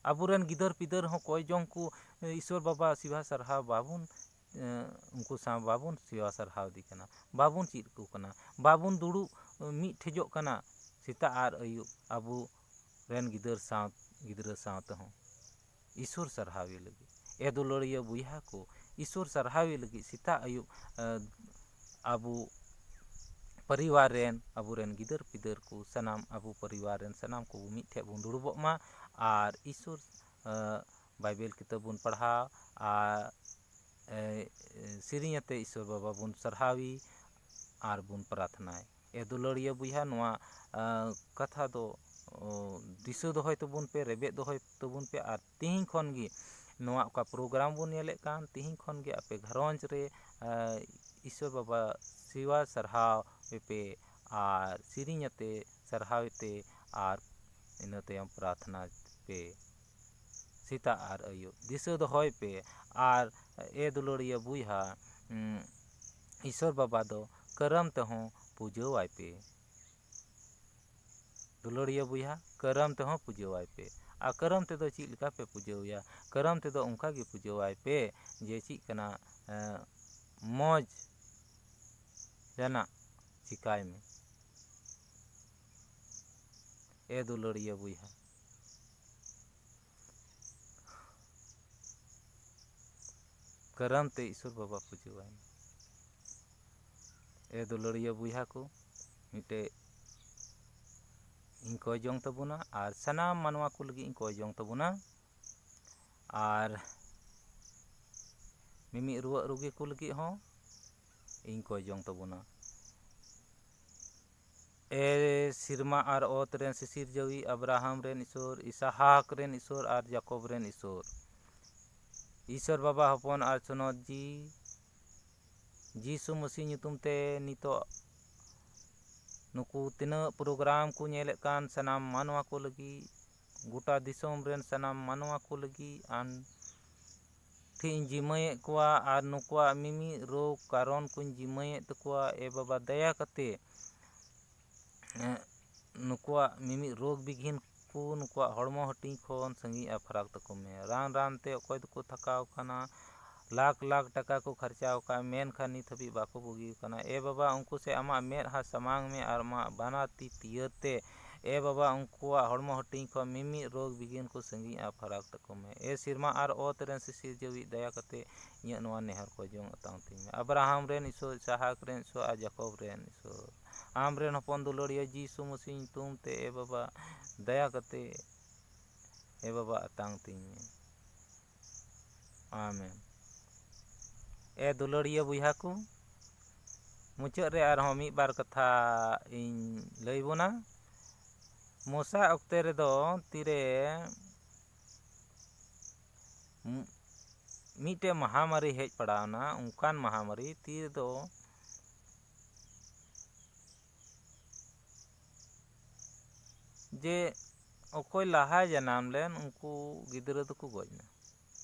ᱟᱵᱚᱨᱮᱱ ᱜᱤᱫᱟᱹᱨ ᱯᱤᱫᱟᱹᱨ ᱦᱚᱸ ᱠᱚᱭ ᱡᱚᱝ ᱠᱚ ᱤᱥᱥᱚᱨ ᱵᱟᱵᱟ ᱥᱮᱵᱟ ᱥᱟᱨᱦᱟᱣ ᱵᱟᱵᱚᱱ ᱩᱱᱠᱩ ᱥᱟᱶ ᱵᱟᱵᱚᱱ ᱥᱮᱵᱟ ᱥᱟᱨᱦᱟᱣᱫᱮ ᱠᱟᱱᱟ, ᱵᱟᱵᱚᱱ ᱪᱮᱫ ᱟᱠᱚ ᱠᱟᱱᱟ, ᱵᱟᱵᱚᱱ ᱫᱩᱲᱩᱵ ᱢᱤᱫ ᱴᱷᱮᱡᱚᱜ ᱠᱟᱱᱟ ᱥᱮᱛᱟᱜ ᱟᱨ ᱟᱹᱭᱩᱵ ᱟᱵᱚ ᱨᱮᱱ ᱜᱤᱫᱽᱨᱟᱹ ᱥᱟᱶ ᱛᱮᱦᱚᱸ ᱤᱥᱥᱚᱨ ᱥᱟᱨᱦᱟᱣᱮ ᱞᱟᱹᱜᱤᱫ ᱫᱩᱞᱟᱹᱲᱤᱭᱟᱹ ᱵᱚᱭᱦᱟ ᱠᱚ, ᱤᱥᱥᱚᱨ ᱥᱟᱨᱦᱟᱣᱮ ᱞᱟᱹᱜᱤᱫ ᱥᱮᱛᱟᱜ ᱟᱹᱭᱩᱵ ᱟᱵᱚ ᱯᱚᱨᱤᱵᱟᱨ ᱨᱮᱱ ᱟᱵᱚᱨᱮᱱ ᱜᱤᱫᱟᱹᱨ ᱯᱤᱫᱟᱹᱨ ᱠᱚ ᱥᱟᱱᱟᱢ ᱟᱵᱚ ᱯᱚᱨᱤᱵᱟᱨ ᱨᱮᱱ ᱥᱟᱱᱟᱢ ᱠᱚ ᱢᱤᱫᱴᱷᱮᱡ ᱵᱚᱱ ᱫᱩᱲᱩᱵᱚᱜ ᱢᱟ ᱟᱨ ᱤᱥᱥᱚᱨ ᱵᱟᱭᱵᱮᱞ ᱠᱤᱛᱟᱹᱵ ᱵᱚᱱ ᱯᱟᱲᱦᱟᱣ ᱟᱨ ᱥᱮᱨᱮᱧ ᱟᱛᱮ ᱤᱥᱥᱚᱨ ᱵᱟᱵᱟ ᱵᱚᱱ ᱥᱟᱨᱦᱟᱣᱮ ᱟᱨ ᱵᱚᱱ ᱯᱨᱟᱨᱛᱷᱱᱟᱭ ᱫᱩᱞᱟᱹᱲᱤᱭᱟᱹ ᱵᱚᱭᱦᱟ᱾ ᱱᱚᱣᱟ ᱠᱟᱛᱷᱟ ᱫᱚ ᱫᱤᱥᱟᱹ ᱫᱚᱦᱚᱭ ᱛᱟᱵᱚᱱ ᱯᱮ, ᱨᱮᱵᱮᱫ ᱫᱚᱦᱚᱭ ᱛᱟᱵᱚᱱ ᱯᱮ, ᱟᱨ ᱛᱮᱦᱮᱧ ᱠᱷᱚᱱ ᱜᱮ ᱱᱚᱣᱟ ᱚᱠᱟ ᱯᱨᱳᱜᱨᱟᱢ ᱵᱚᱱ ᱧᱮᱞᱮᱫ ᱠᱟᱱ, ᱛᱮᱦᱮᱧ ᱠᱷᱚᱱ ᱜᱮ ᱟᱯᱮ ᱜᱷᱟᱨᱚᱸᱡᱽ ᱨᱮ ᱤᱥᱥᱚᱨ ᱵᱟᱵᱟ ᱥᱮᱵᱟ ᱥᱟᱨᱦᱟᱣ ᱯᱮ ᱟᱨ ᱥᱮᱨᱮᱧ ᱟᱛᱮ ᱥᱟᱨᱦᱟᱣ ᱛᱮ ᱟᱨ ᱤᱱᱟᱹ ᱛᱟᱭᱚᱢ ᱯᱨᱟᱨᱛᱷᱱᱟ ᱯᱮ ᱥᱮᱛᱟᱜ ᱟᱨ ᱟᱹᱭᱩᱵ ᱫᱤᱥᱟᱹ ᱫᱚᱦᱚᱭ ᱯᱮ᱾ ᱟᱨ ᱫᱩᱞᱟᱹᱲᱤᱭᱟᱹ ᱵᱚᱭᱦᱟ, ᱤᱥᱥᱚᱨ ᱵᱟᱵᱟ ᱫᱚ ᱠᱟᱨᱟᱢ ᱛᱮᱦᱚᱸ ᱯᱩᱡᱟᱹᱣᱟᱭ ᱯᱮ ᱫᱩᱞᱟᱹᱲᱤᱭᱟᱹ ᱵᱚᱭᱦᱟ, ᱠᱟᱨᱟᱢ ᱛᱮᱦᱚᱸ ᱯᱩᱡᱟᱹᱣᱟᱭ ᱯᱮ᱾ ᱟᱨ ᱠᱟᱨᱟᱢ ᱛᱮᱫᱚ ᱪᱮᱫ ᱞᱮᱠᱟ ᱯᱮ ᱯᱩᱡᱟᱹᱣᱟᱭᱟ? ᱠᱟᱨᱟᱢ ᱛᱮᱫᱚ ᱚᱱᱠᱟᱜᱮ ᱯᱩᱡᱟᱹᱣᱟᱭ ᱯᱮ ᱡᱮ ᱪᱮᱫ ᱠᱟᱱᱟ, ᱢᱚᱡᱽ ᱡᱟᱦᱟᱱᱟᱜ ᱪᱤᱠᱟᱹᱭ ᱢᱮ ᱫᱩᱞᱟᱹᱲᱤᱭᱟᱹ ᱵᱚᱭᱦᱟ᱾ ᱠᱟᱨᱟᱢ ᱛᱮ ᱤᱥᱥᱚᱨ ᱵᱟᱵᱟ ᱯᱩᱡᱟᱹᱣᱟᱭ ᱢᱮ ᱫᱩᱞᱟᱹᱲᱤᱭᱟᱹ ᱵᱚᱭᱦᱟ ᱠᱚ, ᱢᱤᱫᱴᱮᱡ ᱤᱧ ᱠᱚᱭ ᱡᱚᱝ ᱛᱟᱵᱚᱱᱟ ᱟᱨ ᱥᱟᱱᱟᱢ ᱢᱟᱱᱣᱟ ᱠᱚ ᱞᱟᱹᱜᱤᱫ ᱤᱧ ᱠᱚᱭ ᱡᱚᱝ ᱛᱟᱵᱚᱱᱟ, ᱟᱨ ᱢᱤᱢᱤᱫ ᱨᱩᱣᱟᱹᱜ ᱨᱩᱜᱤ ᱠᱚ ᱞᱟᱹᱜᱤᱫ ᱦᱚᱸ ᱤᱧ ᱠᱚᱭ ᱡᱚᱝ ᱛᱟᱵᱚᱱᱟ ᱥᱮᱨᱢᱟ ᱟᱨ ᱚᱛ ᱨᱮᱱ ᱥᱤᱥᱤᱨᱡᱟᱹᱣᱤᱡ ᱟᱵᱨᱟᱦᱟᱢ ᱨᱮᱱ ᱤᱥᱥᱚᱨ, ᱤᱥᱦᱟᱠ ᱨᱮᱱ ᱤᱥᱥᱚᱨ ᱟᱨ ᱡᱟᱠᱚᱵ ᱨᱮᱱ ᱤᱥᱥᱚᱨ, ᱤᱥᱥᱚᱨ ᱵᱟᱵᱟ ᱦᱚᱯᱚᱱ ᱟᱨ ᱪᱩᱱᱚᱛ ᱡᱤᱥᱩ ᱢᱟᱹᱥᱤ ᱧᱩᱛᱩᱢ ᱛᱮ ᱱᱤᱛᱚᱜ ᱱᱩᱠᱩ ᱛᱤᱱᱟᱹᱜ ᱯᱨᱳᱜᱨᱟᱢ ᱠᱚ ᱧᱮᱞᱮᱫ ᱠᱟᱱ ᱥᱟᱱᱟᱢ ᱢᱟᱱᱣᱟ ᱠᱚ ᱞᱟᱹᱜᱤᱫ, ᱜᱚᱴᱟ ᱫᱤᱥᱚᱢ ᱨᱮᱱ ᱥᱟᱱᱟᱢ ᱢᱟᱱᱣᱟ ᱠᱚ ᱞᱟᱹᱜᱤᱫ ᱟᱢ ᱴᱷᱮᱡ ᱤᱧ ᱡᱤᱢᱟᱹᱭᱮᱫ ᱠᱚᱣᱟ ᱟᱨ ᱱᱩᱠᱩᱣᱟᱜ ᱢᱤᱢᱤᱫ ᱨᱳᱜᱽ ᱠᱟᱨᱚᱱ ᱠᱚᱧ ᱡᱤᱢᱟᱹᱭᱮᱫ ᱛᱟᱠᱚᱣᱟ ᱵᱟᱵᱟ ᱫᱟᱭᱟ ᱠᱟᱛᱮ ᱱᱩᱠᱩᱣᱟᱜ ᱢᱤᱢᱤᱫ ᱨᱳᱜᱽ ᱵᱤᱜᱷᱤᱱ ᱠᱚ ᱱᱩᱠᱩᱣᱟᱜ ᱦᱚᱲᱢᱚ ᱦᱟᱹᱴᱤᱧ ᱠᱷᱚᱱ ᱥᱟᱺᱜᱤᱧ ᱟᱨ ᱯᱷᱟᱨᱟᱠ ᱛᱟᱠᱚ ᱢᱮ᱾ ᱨᱟᱱ ᱛᱮ ᱚᱠᱚᱭ ᱫᱚᱠᱚ ᱛᱷᱟᱠᱟᱣ ᱟᱠᱟᱱᱟ, ᱞᱟᱠᱷ ᱞᱟᱠᱷ ᱴᱟᱠᱟ ᱠᱚ ᱠᱷᱚᱨᱪᱟᱣ ᱟᱠᱟᱫ, ᱢᱮᱱᱠᱷᱟᱱ ᱱᱤᱛ ᱦᱟᱹᱵᱤᱡ ᱵᱟᱠᱚ ᱵᱩᱜᱤ ᱟᱠᱟᱱᱟ᱾ ᱵᱟᱵᱟ ᱩᱱᱠᱩ ᱥᱮ ᱟᱢᱟᱜ ᱢᱮᱫᱦᱟ ᱥᱟᱢᱟᱝ ᱢᱮ ᱟᱨ ᱟᱢᱟᱜ ᱵᱟᱱᱟᱨ ᱛᱤ ᱛᱤᱭᱟᱹᱨ ᱛᱮ ᱵᱟᱵᱟ ᱩᱱᱠᱩᱣᱟᱜ ᱦᱚᱲᱢᱚ ᱦᱟᱹᱴᱤᱧ ᱠᱷᱚᱱ ᱢᱤᱢᱤᱫ ᱨᱳᱜᱽ ᱵᱤᱜᱷᱤᱱ ᱠᱚ ᱥᱟᱺᱜᱤᱧ ᱟᱨ ᱯᱷᱟᱨᱟᱠ ᱛᱟᱠᱚ ᱢᱮ᱾ ᱥᱮᱨᱢᱟ ᱟᱨ ᱚᱛ ᱨᱮᱱ ᱥᱤᱥᱤᱨᱡᱟᱹᱣᱤᱡ ᱫᱟᱭᱟ ᱠᱟᱛᱮ ᱤᱧᱟᱹᱜ ᱱᱚᱣᱟ ᱱᱮᱦᱚᱨ ᱠᱚ ᱡᱚᱝ ᱟᱛᱟᱝ ᱛᱤᱧ ᱢᱮ᱾ ᱟᱵᱨᱟᱦᱟᱢ ᱨᱮᱱ ᱤᱥᱥᱚᱨ, ᱤᱥᱦᱟᱠ ᱨᱮᱱ ᱤᱥᱥᱚᱨ ᱟᱨ ᱡᱟᱠᱚᱵ ᱨᱮᱱ ᱤᱥᱥᱚᱨ, ᱟᱢᱨᱮᱱ ᱦᱚᱯᱚᱱ ᱫᱩᱞᱟᱹᱲᱤᱭᱟᱹ ᱡᱤᱥᱩ ᱢᱟᱹᱥᱤ ᱧᱩᱛᱩᱢ ᱛᱮ ᱮ ᱵᱟᱵᱟ ᱫᱟᱭᱟ ᱠᱟᱛᱮ ᱮ ᱵᱟᱵᱟ ᱟᱛᱟᱝ ᱛᱤᱧ ᱢᱮ᱾ ᱟᱢᱮᱱ᱾ ᱮ ᱫᱩᱞᱟᱹᱲᱤᱭᱟᱹ ᱵᱚᱭᱦᱟ ᱠᱚ, ᱢᱩᱪᱟᱹᱫ ᱨᱮ ᱟᱨᱦᱚᱸ ᱢᱤᱫ ᱵᱟᱨ ᱠᱟᱛᱷᱟ ᱤᱧ ᱞᱟᱹᱭ ᱵᱚᱱᱟ᱾ ᱢᱚᱥᱟ ᱚᱠᱛᱮ ᱨᱮᱫᱚ ᱛᱤᱨᱮ ᱢᱤᱫᱴᱮᱡ ᱢᱟᱦᱟᱢᱟᱨᱤ ᱦᱮᱡ ᱯᱟᱲᱟᱣᱱᱟ, ᱚᱱᱠᱟᱱ ᱢᱟᱦᱟᱢᱟᱨᱤ ᱛᱤ ᱨᱮᱫᱚ ᱡᱮ ᱚᱠᱚᱭ ᱞᱟᱦᱟᱭ ᱡᱟᱱᱟᱢ ᱞᱮᱱ ᱩᱱᱠᱩ ᱜᱤᱫᱽᱨᱟᱹ ᱫᱚᱠᱚ ᱜᱚᱡ ᱮᱱᱟ᱾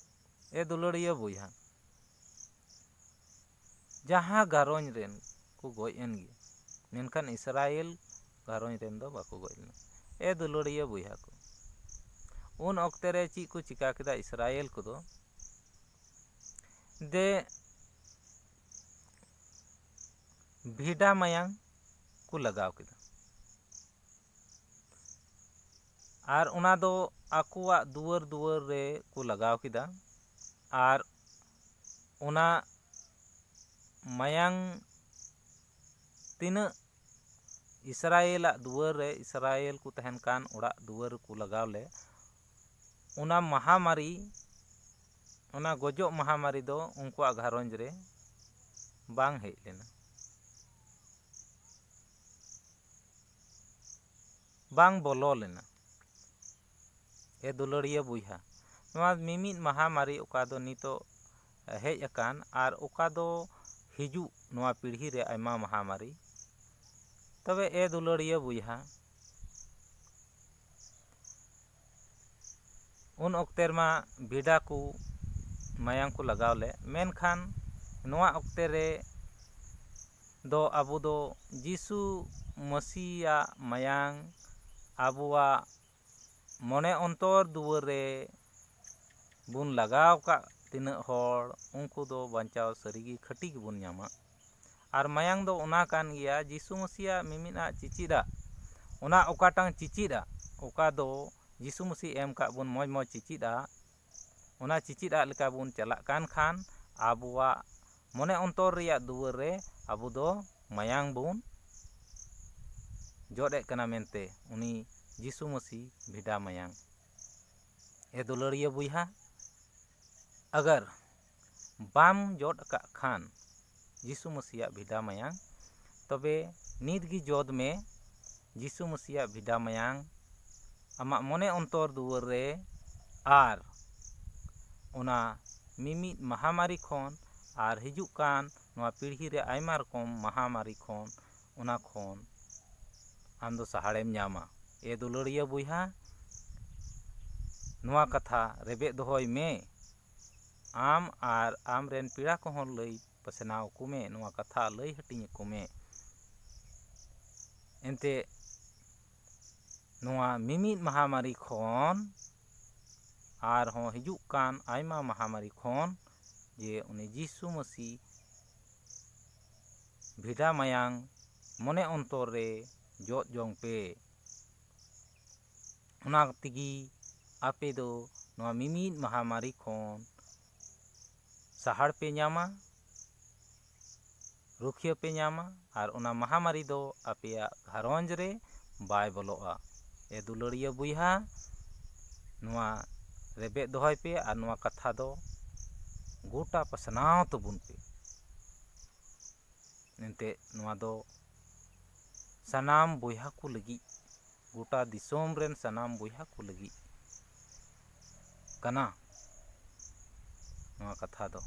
ᱮ ᱫᱩᱞᱟᱹᱲᱤᱭᱟᱹ ᱵᱚᱭᱦᱟ, ᱡᱟᱦᱟᱸ ᱜᱷᱟᱨᱚᱸᱡᱽ ᱨᱮᱱ ᱠᱚ ᱜᱚᱡ ᱮᱱ ᱜᱮ, ᱢᱮᱱᱠᱷᱟᱱ ᱤᱥᱨᱟᱭᱮᱞ ᱜᱷᱟᱨᱚᱸᱡᱽ ᱨᱮᱱ ᱫᱚ ᱵᱟᱠᱚ ᱜᱚᱡ ᱞᱮᱱᱟ᱾ ᱮ ᱫᱩᱞᱟᱹᱲᱤᱭᱟᱹ ᱵᱚᱭᱦᱟ ᱠᱚ, ᱩᱱ ᱚᱠᱛᱮ ᱨᱮ ᱪᱮᱫ ᱠᱚ ᱪᱤᱠᱟ ᱠᱮᱫᱟ ᱤᱥᱨᱟᱭᱮᱞ ᱠᱚᱫᱚ, ᱫᱮ ᱵᱷᱮᱰᱟ ᱢᱟᱭᱟᱝ ᱠᱚ ᱞᱟᱜᱟᱣ ᱠᱮᱫᱟ᱾ ᱟᱨ ᱚᱱᱟ ᱫᱚ ᱟᱠᱚᱣᱟᱜ ᱫᱩᱣᱟᱹᱨ ᱫᱩᱣᱟᱹᱨ ᱨᱮ ᱠᱚ ᱞᱟᱜᱟᱣ ᱠᱮᱫᱟ᱾ ᱟᱨ ᱚᱱᱟ ᱢᱟᱭᱟᱝ ᱛᱤᱱᱟᱹᱜ ᱤᱥᱨᱟᱭᱮᱞᱟᱜ ᱫᱩᱣᱟᱹᱨ ᱨᱮ, ᱤᱥᱨᱟᱭᱮᱞ ᱠᱚ ᱛᱟᱦᱮᱱ ᱠᱟᱱ ᱚᱲᱟᱜ ᱫᱩᱣᱟᱹᱨ ᱨᱮᱠᱚ ᱞᱟᱜᱟᱣ ᱞᱮ, ᱚᱱᱟ ᱢᱟᱦᱟᱢᱟᱨᱤ, ᱚᱱᱟ ᱜᱚᱡᱚᱜ ᱢᱟᱦᱟᱢᱟᱨᱤ ᱫᱚ ᱩᱱᱠᱩᱣᱟᱜ ᱜᱷᱟᱨᱚᱸᱡᱽ ᱨᱮ ᱵᱟᱝ ᱦᱮᱡ ᱞᱮᱱᱟ, ᱵᱟᱝ ᱵᱚᱞᱚ ᱞᱮᱱᱟ᱾ ᱮ ᱫᱩᱞᱟᱹᱲᱤᱭᱟᱹ ᱵᱚᱭᱦᱟ, ᱱᱚᱣᱟ ᱢᱤᱢᱤᱫ ᱢᱟᱦᱟᱢᱟᱨᱤ ᱚᱠᱟ ᱫᱚ ᱱᱤᱛᱚᱜ ᱦᱮᱡ ᱟᱠᱟᱱ ᱟᱨ ᱚᱠᱟ ᱫᱚ ᱦᱤᱡᱩᱜ ᱱᱚᱣᱟ ᱯᱤᱲᱦᱤ ᱨᱮ ᱟᱭᱢᱟ ᱢᱟᱦᱟᱢᱟᱨᱤ, ᱛᱚᱵᱮ ᱮ ᱫᱩᱞᱟᱹᱲᱤᱭᱟᱹ ᱵᱚᱭᱦᱟ, ᱩᱱ ᱚᱠᱛᱮ ᱨᱮᱢᱟ ᱵᱷᱮᱰᱟ ᱠᱚ ᱢᱟᱭᱟᱝ ᱠᱚ ᱞᱟᱜᱟᱣ ᱞᱮᱫ, ᱢᱮᱱᱠᱷᱟᱱ ᱱᱚᱣᱟ ᱚᱠᱛᱮ ᱨᱮ ᱫᱚ ᱟᱵᱚ ᱫᱚ ᱡᱤᱥᱩ ᱢᱟᱹᱥᱤᱭᱟᱜ ᱢᱟᱭᱟᱝ ᱟᱵᱚᱣᱟᱜ ᱢᱚᱱᱮ ᱚᱱᱛᱚᱨ ᱫᱩᱣᱟᱹᱨ ᱨᱮ ᱵᱚᱱ ᱞᱟᱜᱟᱣ ᱠᱟᱜ ᱛᱤᱱᱟᱹᱜ ᱦᱚᱲ, ᱩᱱᱠᱩ ᱫᱚ ᱵᱟᱧᱪᱟᱣ ᱥᱟᱹᱨᱤᱜᱮ ᱠᱷᱟᱹᱴᱤ ᱜᱮᱵᱚᱱ ᱧᱟᱢᱟ᱾ ᱟᱨ ᱢᱟᱭᱟᱝ ᱫᱚ ᱚᱱᱟ ᱠᱟᱱ ᱜᱮᱭᱟ, ᱡᱤᱥᱩ ᱢᱟᱹᱥᱤᱭᱟᱜ ᱢᱤᱢᱤᱫᱟᱜ ᱪᱤᱪᱤᱫᱟᱜ, ᱚᱱᱟ ᱚᱠᱟᱴᱟᱝ ᱪᱤᱪᱤᱫᱟᱜ, ᱚᱠᱟ ᱫᱚ ᱡᱤᱥᱩ ᱢᱟᱹᱥᱤ ᱮᱢ ᱠᱟᱜ ᱵᱚᱱ ᱢᱚᱡᱽ ᱢᱚᱡᱽ ᱪᱤᱪᱤᱫᱟᱜ, ᱚᱱᱟ ᱪᱤᱪᱤᱫᱟᱜ ᱞᱮᱠᱟ ᱵᱚᱱ ᱪᱟᱞᱟᱜ ᱠᱟᱱ ᱠᱷᱟᱱ ᱟᱵᱚᱣᱟᱜ ᱢᱚᱱᱮ ᱚᱱᱛᱚᱨ ᱨᱮᱭᱟᱜ ᱫᱩᱣᱟᱹᱨ ᱨᱮ ᱟᱵᱚ ᱫᱚ ᱢᱟᱭᱟᱝ ᱵᱚᱱ ᱡᱚᱫ ᱮᱫ ᱠᱟᱱᱟ ᱢᱮᱱᱛᱮ, ᱩᱱᱤ ᱡᱤᱥᱩ ᱢᱟᱹᱥᱤ ᱵᱷᱮᱰᱟ ᱢᱟᱭᱟᱝ᱾ ᱮ ᱫᱩᱞᱟᱹᱲᱤᱭᱟᱹ ᱵᱚᱭᱦᱟ, ᱟᱜᱟᱨ ᱵᱟᱢ ᱡᱚᱫ ᱟᱠᱟᱫ ᱠᱷᱟᱱ ᱡᱤᱥᱩ ᱢᱟᱹᱥᱤᱭᱟᱜ ᱵᱷᱮᱰᱟ ᱢᱟᱭᱟᱝ, ᱛᱚᱵᱮ ᱱᱤᱛᱜᱮ ᱡᱚᱫ ᱢᱮ ᱡᱤᱥᱩ ᱢᱟᱹᱥᱤᱭᱟᱜ ᱵᱷᱮᱰᱟ ᱢᱟᱭᱟᱝ ᱟᱢᱟᱜ ᱢᱚᱱᱮ ᱚᱱᱛᱚᱨ ᱫᱩᱣᱟᱹᱨ ᱨᱮ, ᱟᱨ ᱚᱱᱟ ᱢᱤᱢᱤᱫ ᱢᱟᱦᱟᱢᱟᱨᱤ ᱠᱷᱚᱱ ᱟᱨ ᱦᱤᱡᱩᱜ ᱠᱟᱱ ᱱᱚᱣᱟ ᱯᱤᱲᱦᱤ ᱨᱮ ᱟᱭᱢᱟ ᱨᱚᱠᱚᱢ ᱢᱟᱦᱟᱢᱟᱨᱤ ᱠᱷᱚᱱ, ᱚᱱᱟ ᱠᱷᱚᱱ ᱟᱢ ᱫᱚ ᱥᱟᱦᱟᱲᱮᱢ ᱧᱟᱢᱟ᱾ ᱮ ᱫᱩᱞᱟᱹᱲᱤᱭᱟᱹ ᱵᱚᱭᱦᱟ, ᱱᱚᱣᱟ ᱠᱟᱛᱷᱟ ᱨᱮᱵᱮᱫ ᱫᱚᱦᱚᱭ ᱢᱮ, ᱟᱢ ᱟᱨ ᱟᱢᱨᱮᱱ ᱯᱮᱲᱟ ᱠᱚᱦᱚᱸ ᱞᱟᱹᱭ ᱯᱟᱥᱱᱟᱣ ᱟᱠᱚ ᱢᱮ, ᱱᱚᱣᱟ ᱠᱟᱛᱷᱟ ᱞᱟᱹᱭ ᱦᱟᱹᱴᱤᱧ ᱟᱠᱚ ᱢᱮ᱾ ᱮᱱᱛᱮᱫ ᱱᱚᱣᱟ ᱢᱤᱢᱤᱫ ᱢᱟᱦᱟᱢᱟᱨᱤ ᱠᱷᱚᱱ ᱟᱨᱦᱚᱸ ᱦᱤᱡᱩᱜ ᱠᱟᱱ ᱟᱭᱢᱟ ᱢᱟᱦᱟᱢᱟᱨᱤ ᱠᱷᱚᱱ ᱡᱮ ᱩᱱᱤ ᱡᱤᱥᱩ ᱢᱟᱹᱥᱤ ᱵᱷᱮᱰᱟ ᱢᱟᱭᱟᱝ ᱢᱚᱱᱮ ᱚᱱᱛᱚᱨ ᱨᱮ ᱡᱚᱫ ᱡᱚᱝ ᱯᱮ, ᱚᱱᱟ ᱛᱮᱜᱮ ᱟᱯᱮ ᱫᱚ ᱱᱚᱣᱟ ᱢᱤᱢᱤᱫ ᱢᱟᱦᱟᱢᱟᱨᱤ ᱠᱷᱚᱱ ᱥᱟᱦᱟᱲ ᱯᱮ ᱧᱟᱢᱟ, ᱨᱩᱠᱷᱤᱭᱟᱹ ᱯᱮ ᱧᱟᱢᱟ, ᱟᱨ ᱚᱱᱟ ᱢᱟᱦᱟᱢᱟᱨᱤ ᱫᱚ ᱟᱯᱮᱭᱟᱜ ᱜᱷᱟᱨᱚᱸᱡᱽ ᱨᱮ ᱵᱟᱭ ᱵᱚᱞᱚᱜᱼᱟ᱾ ᱮ ᱫᱩᱞᱟᱹᱲᱤᱭᱟᱹ ᱵᱚᱭᱦᱟ, ᱱᱚᱣᱟ ᱨᱮᱵᱮᱫ ᱫᱚᱦᱚᱭ ᱯᱮ ᱟᱨ ᱱᱚᱣᱟ ᱠᱟᱛᱷᱟ ᱫᱚ ᱜᱚᱴᱟ ᱯᱟᱥᱱᱟᱣ ᱛᱟᱵᱚᱱ ᱯᱮ᱾ ᱮᱱᱛᱮᱫ ᱱᱚᱣᱟ ᱫᱚ ᱥᱟᱱᱟᱢ ᱵᱚᱭᱦᱟ ᱠᱚ ᱞᱟᱹᱜᱤᱫ, ᱜᱚᱴᱟ ᱫᱤᱥᱚᱢ ᱨᱮᱱ ᱥᱟᱱᱟᱢ ᱵᱚᱭᱦᱟ ᱠᱚ ᱞᱟᱹᱜᱤᱫ ᱠᱟᱱᱟ ᱱᱚᱣᱟ ᱠᱟᱛᱷᱟ ᱫᱚ,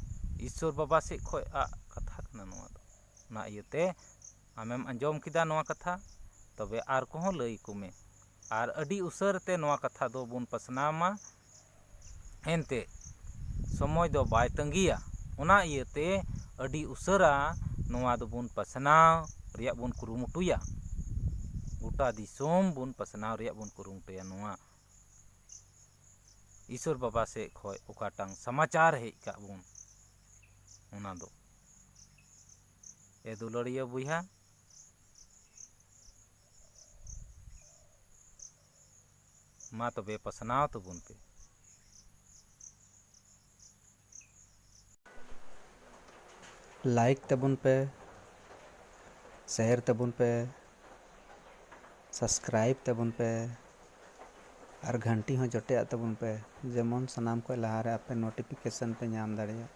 ᱤᱥᱥᱚᱨ ᱵᱟᱵᱟ ᱥᱮᱫ ᱠᱷᱚᱱᱟᱜ ᱠᱟᱛᱷᱟ ᱠᱟᱱᱟ ᱱᱚᱣᱟ ᱫᱚ᱾ ᱚᱱᱟ ᱤᱭᱟᱹᱛᱮ ᱟᱢᱮᱢ ᱟᱸᱡᱚᱢ ᱠᱮᱫᱟ ᱱᱚᱣᱟ ᱠᱟᱛᱷᱟ, ᱛᱚᱵᱮ ᱟᱨ ᱠᱚᱦᱚᱸ ᱞᱟᱹᱭ ᱟᱠᱚ ᱢᱮ, ᱟᱨ ᱟᱹᱰᱤ ᱩᱥᱟᱹᱨᱟᱛᱮ ᱱᱚᱣᱟ ᱠᱟᱛᱷᱟ ᱫᱚᱵᱚᱱ ᱯᱟᱥᱱᱟᱣ ᱢᱟ, ᱮᱱᱛᱮᱫ ᱥᱚᱢᱚᱭ ᱫᱚ ᱵᱟᱭ ᱛᱟᱺᱜᱤᱭᱟ᱾ ᱚᱱᱟ ᱤᱭᱟᱹᱛᱮ ᱟᱹᱰᱤ ᱩᱥᱟᱹᱨᱟ ᱱᱚᱣᱟ ᱫᱚᱵᱚᱱ ᱯᱟᱥᱱᱟᱣ ᱨᱮᱭᱟᱜ ᱵᱚᱱ ᱠᱩᱨᱩᱢᱩᱴᱩᱭᱟ, ᱜᱚᱴᱟ ᱫᱤᱥᱚᱢ ᱵᱚᱱ ᱯᱟᱥᱱᱟᱣ ᱨᱮᱭᱟᱜ ᱵᱚᱱ ᱠᱩᱨᱩᱢᱩᱴᱩᱭᱟ᱾ ᱱᱚᱣᱟ ᱤᱥᱥᱚᱨ ᱵᱟᱵᱟ ᱥᱮᱫ ᱠᱷᱚᱱ ᱚᱠᱟᱴᱟᱝ ᱥᱚᱢᱟᱪᱟᱨ ᱦᱮᱡ ᱠᱟᱜ ᱵᱚᱱ, ᱚᱱᱟ ᱫᱚ ᱮ ᱫᱩᱞᱟᱹᱲᱤᱭᱟᱹ ᱵᱚᱭᱦᱟ, ᱢᱟ ᱛᱚᱵᱮ ᱯᱟᱥᱱᱟᱣ ᱛᱟᱵᱚᱱ ᱯᱮ᱾ ᱞᱟᱭᱤᱠ ᱛᱟᱵᱚᱱ ᱯᱮ, ᱥᱮᱭᱟᱨ ᱛᱟᱵᱚᱱ ᱯᱮ, ᱥᱟᱵᱥᱠᱨᱟᱭᱤᱵ ᱛᱟᱵᱚᱱ ᱯᱮ ᱟᱨ ᱜᱷᱟᱱᱴᱤ ᱦᱚᱸ ᱡᱚᱴᱮᱫᱟᱜ ᱛᱟᱵᱚᱱ ᱯᱮ, ᱡᱮᱢᱚᱱ ᱥᱟᱱᱟᱢ ᱠᱷᱚᱱ ᱞᱟᱦᱟᱨᱮ ᱟᱯᱮ ᱱᱳᱴᱤᱯᱷᱤᱠᱮᱥᱚᱱ ᱯᱮ ᱧᱟᱢ ᱫᱟᱲᱮᱭᱟᱜ।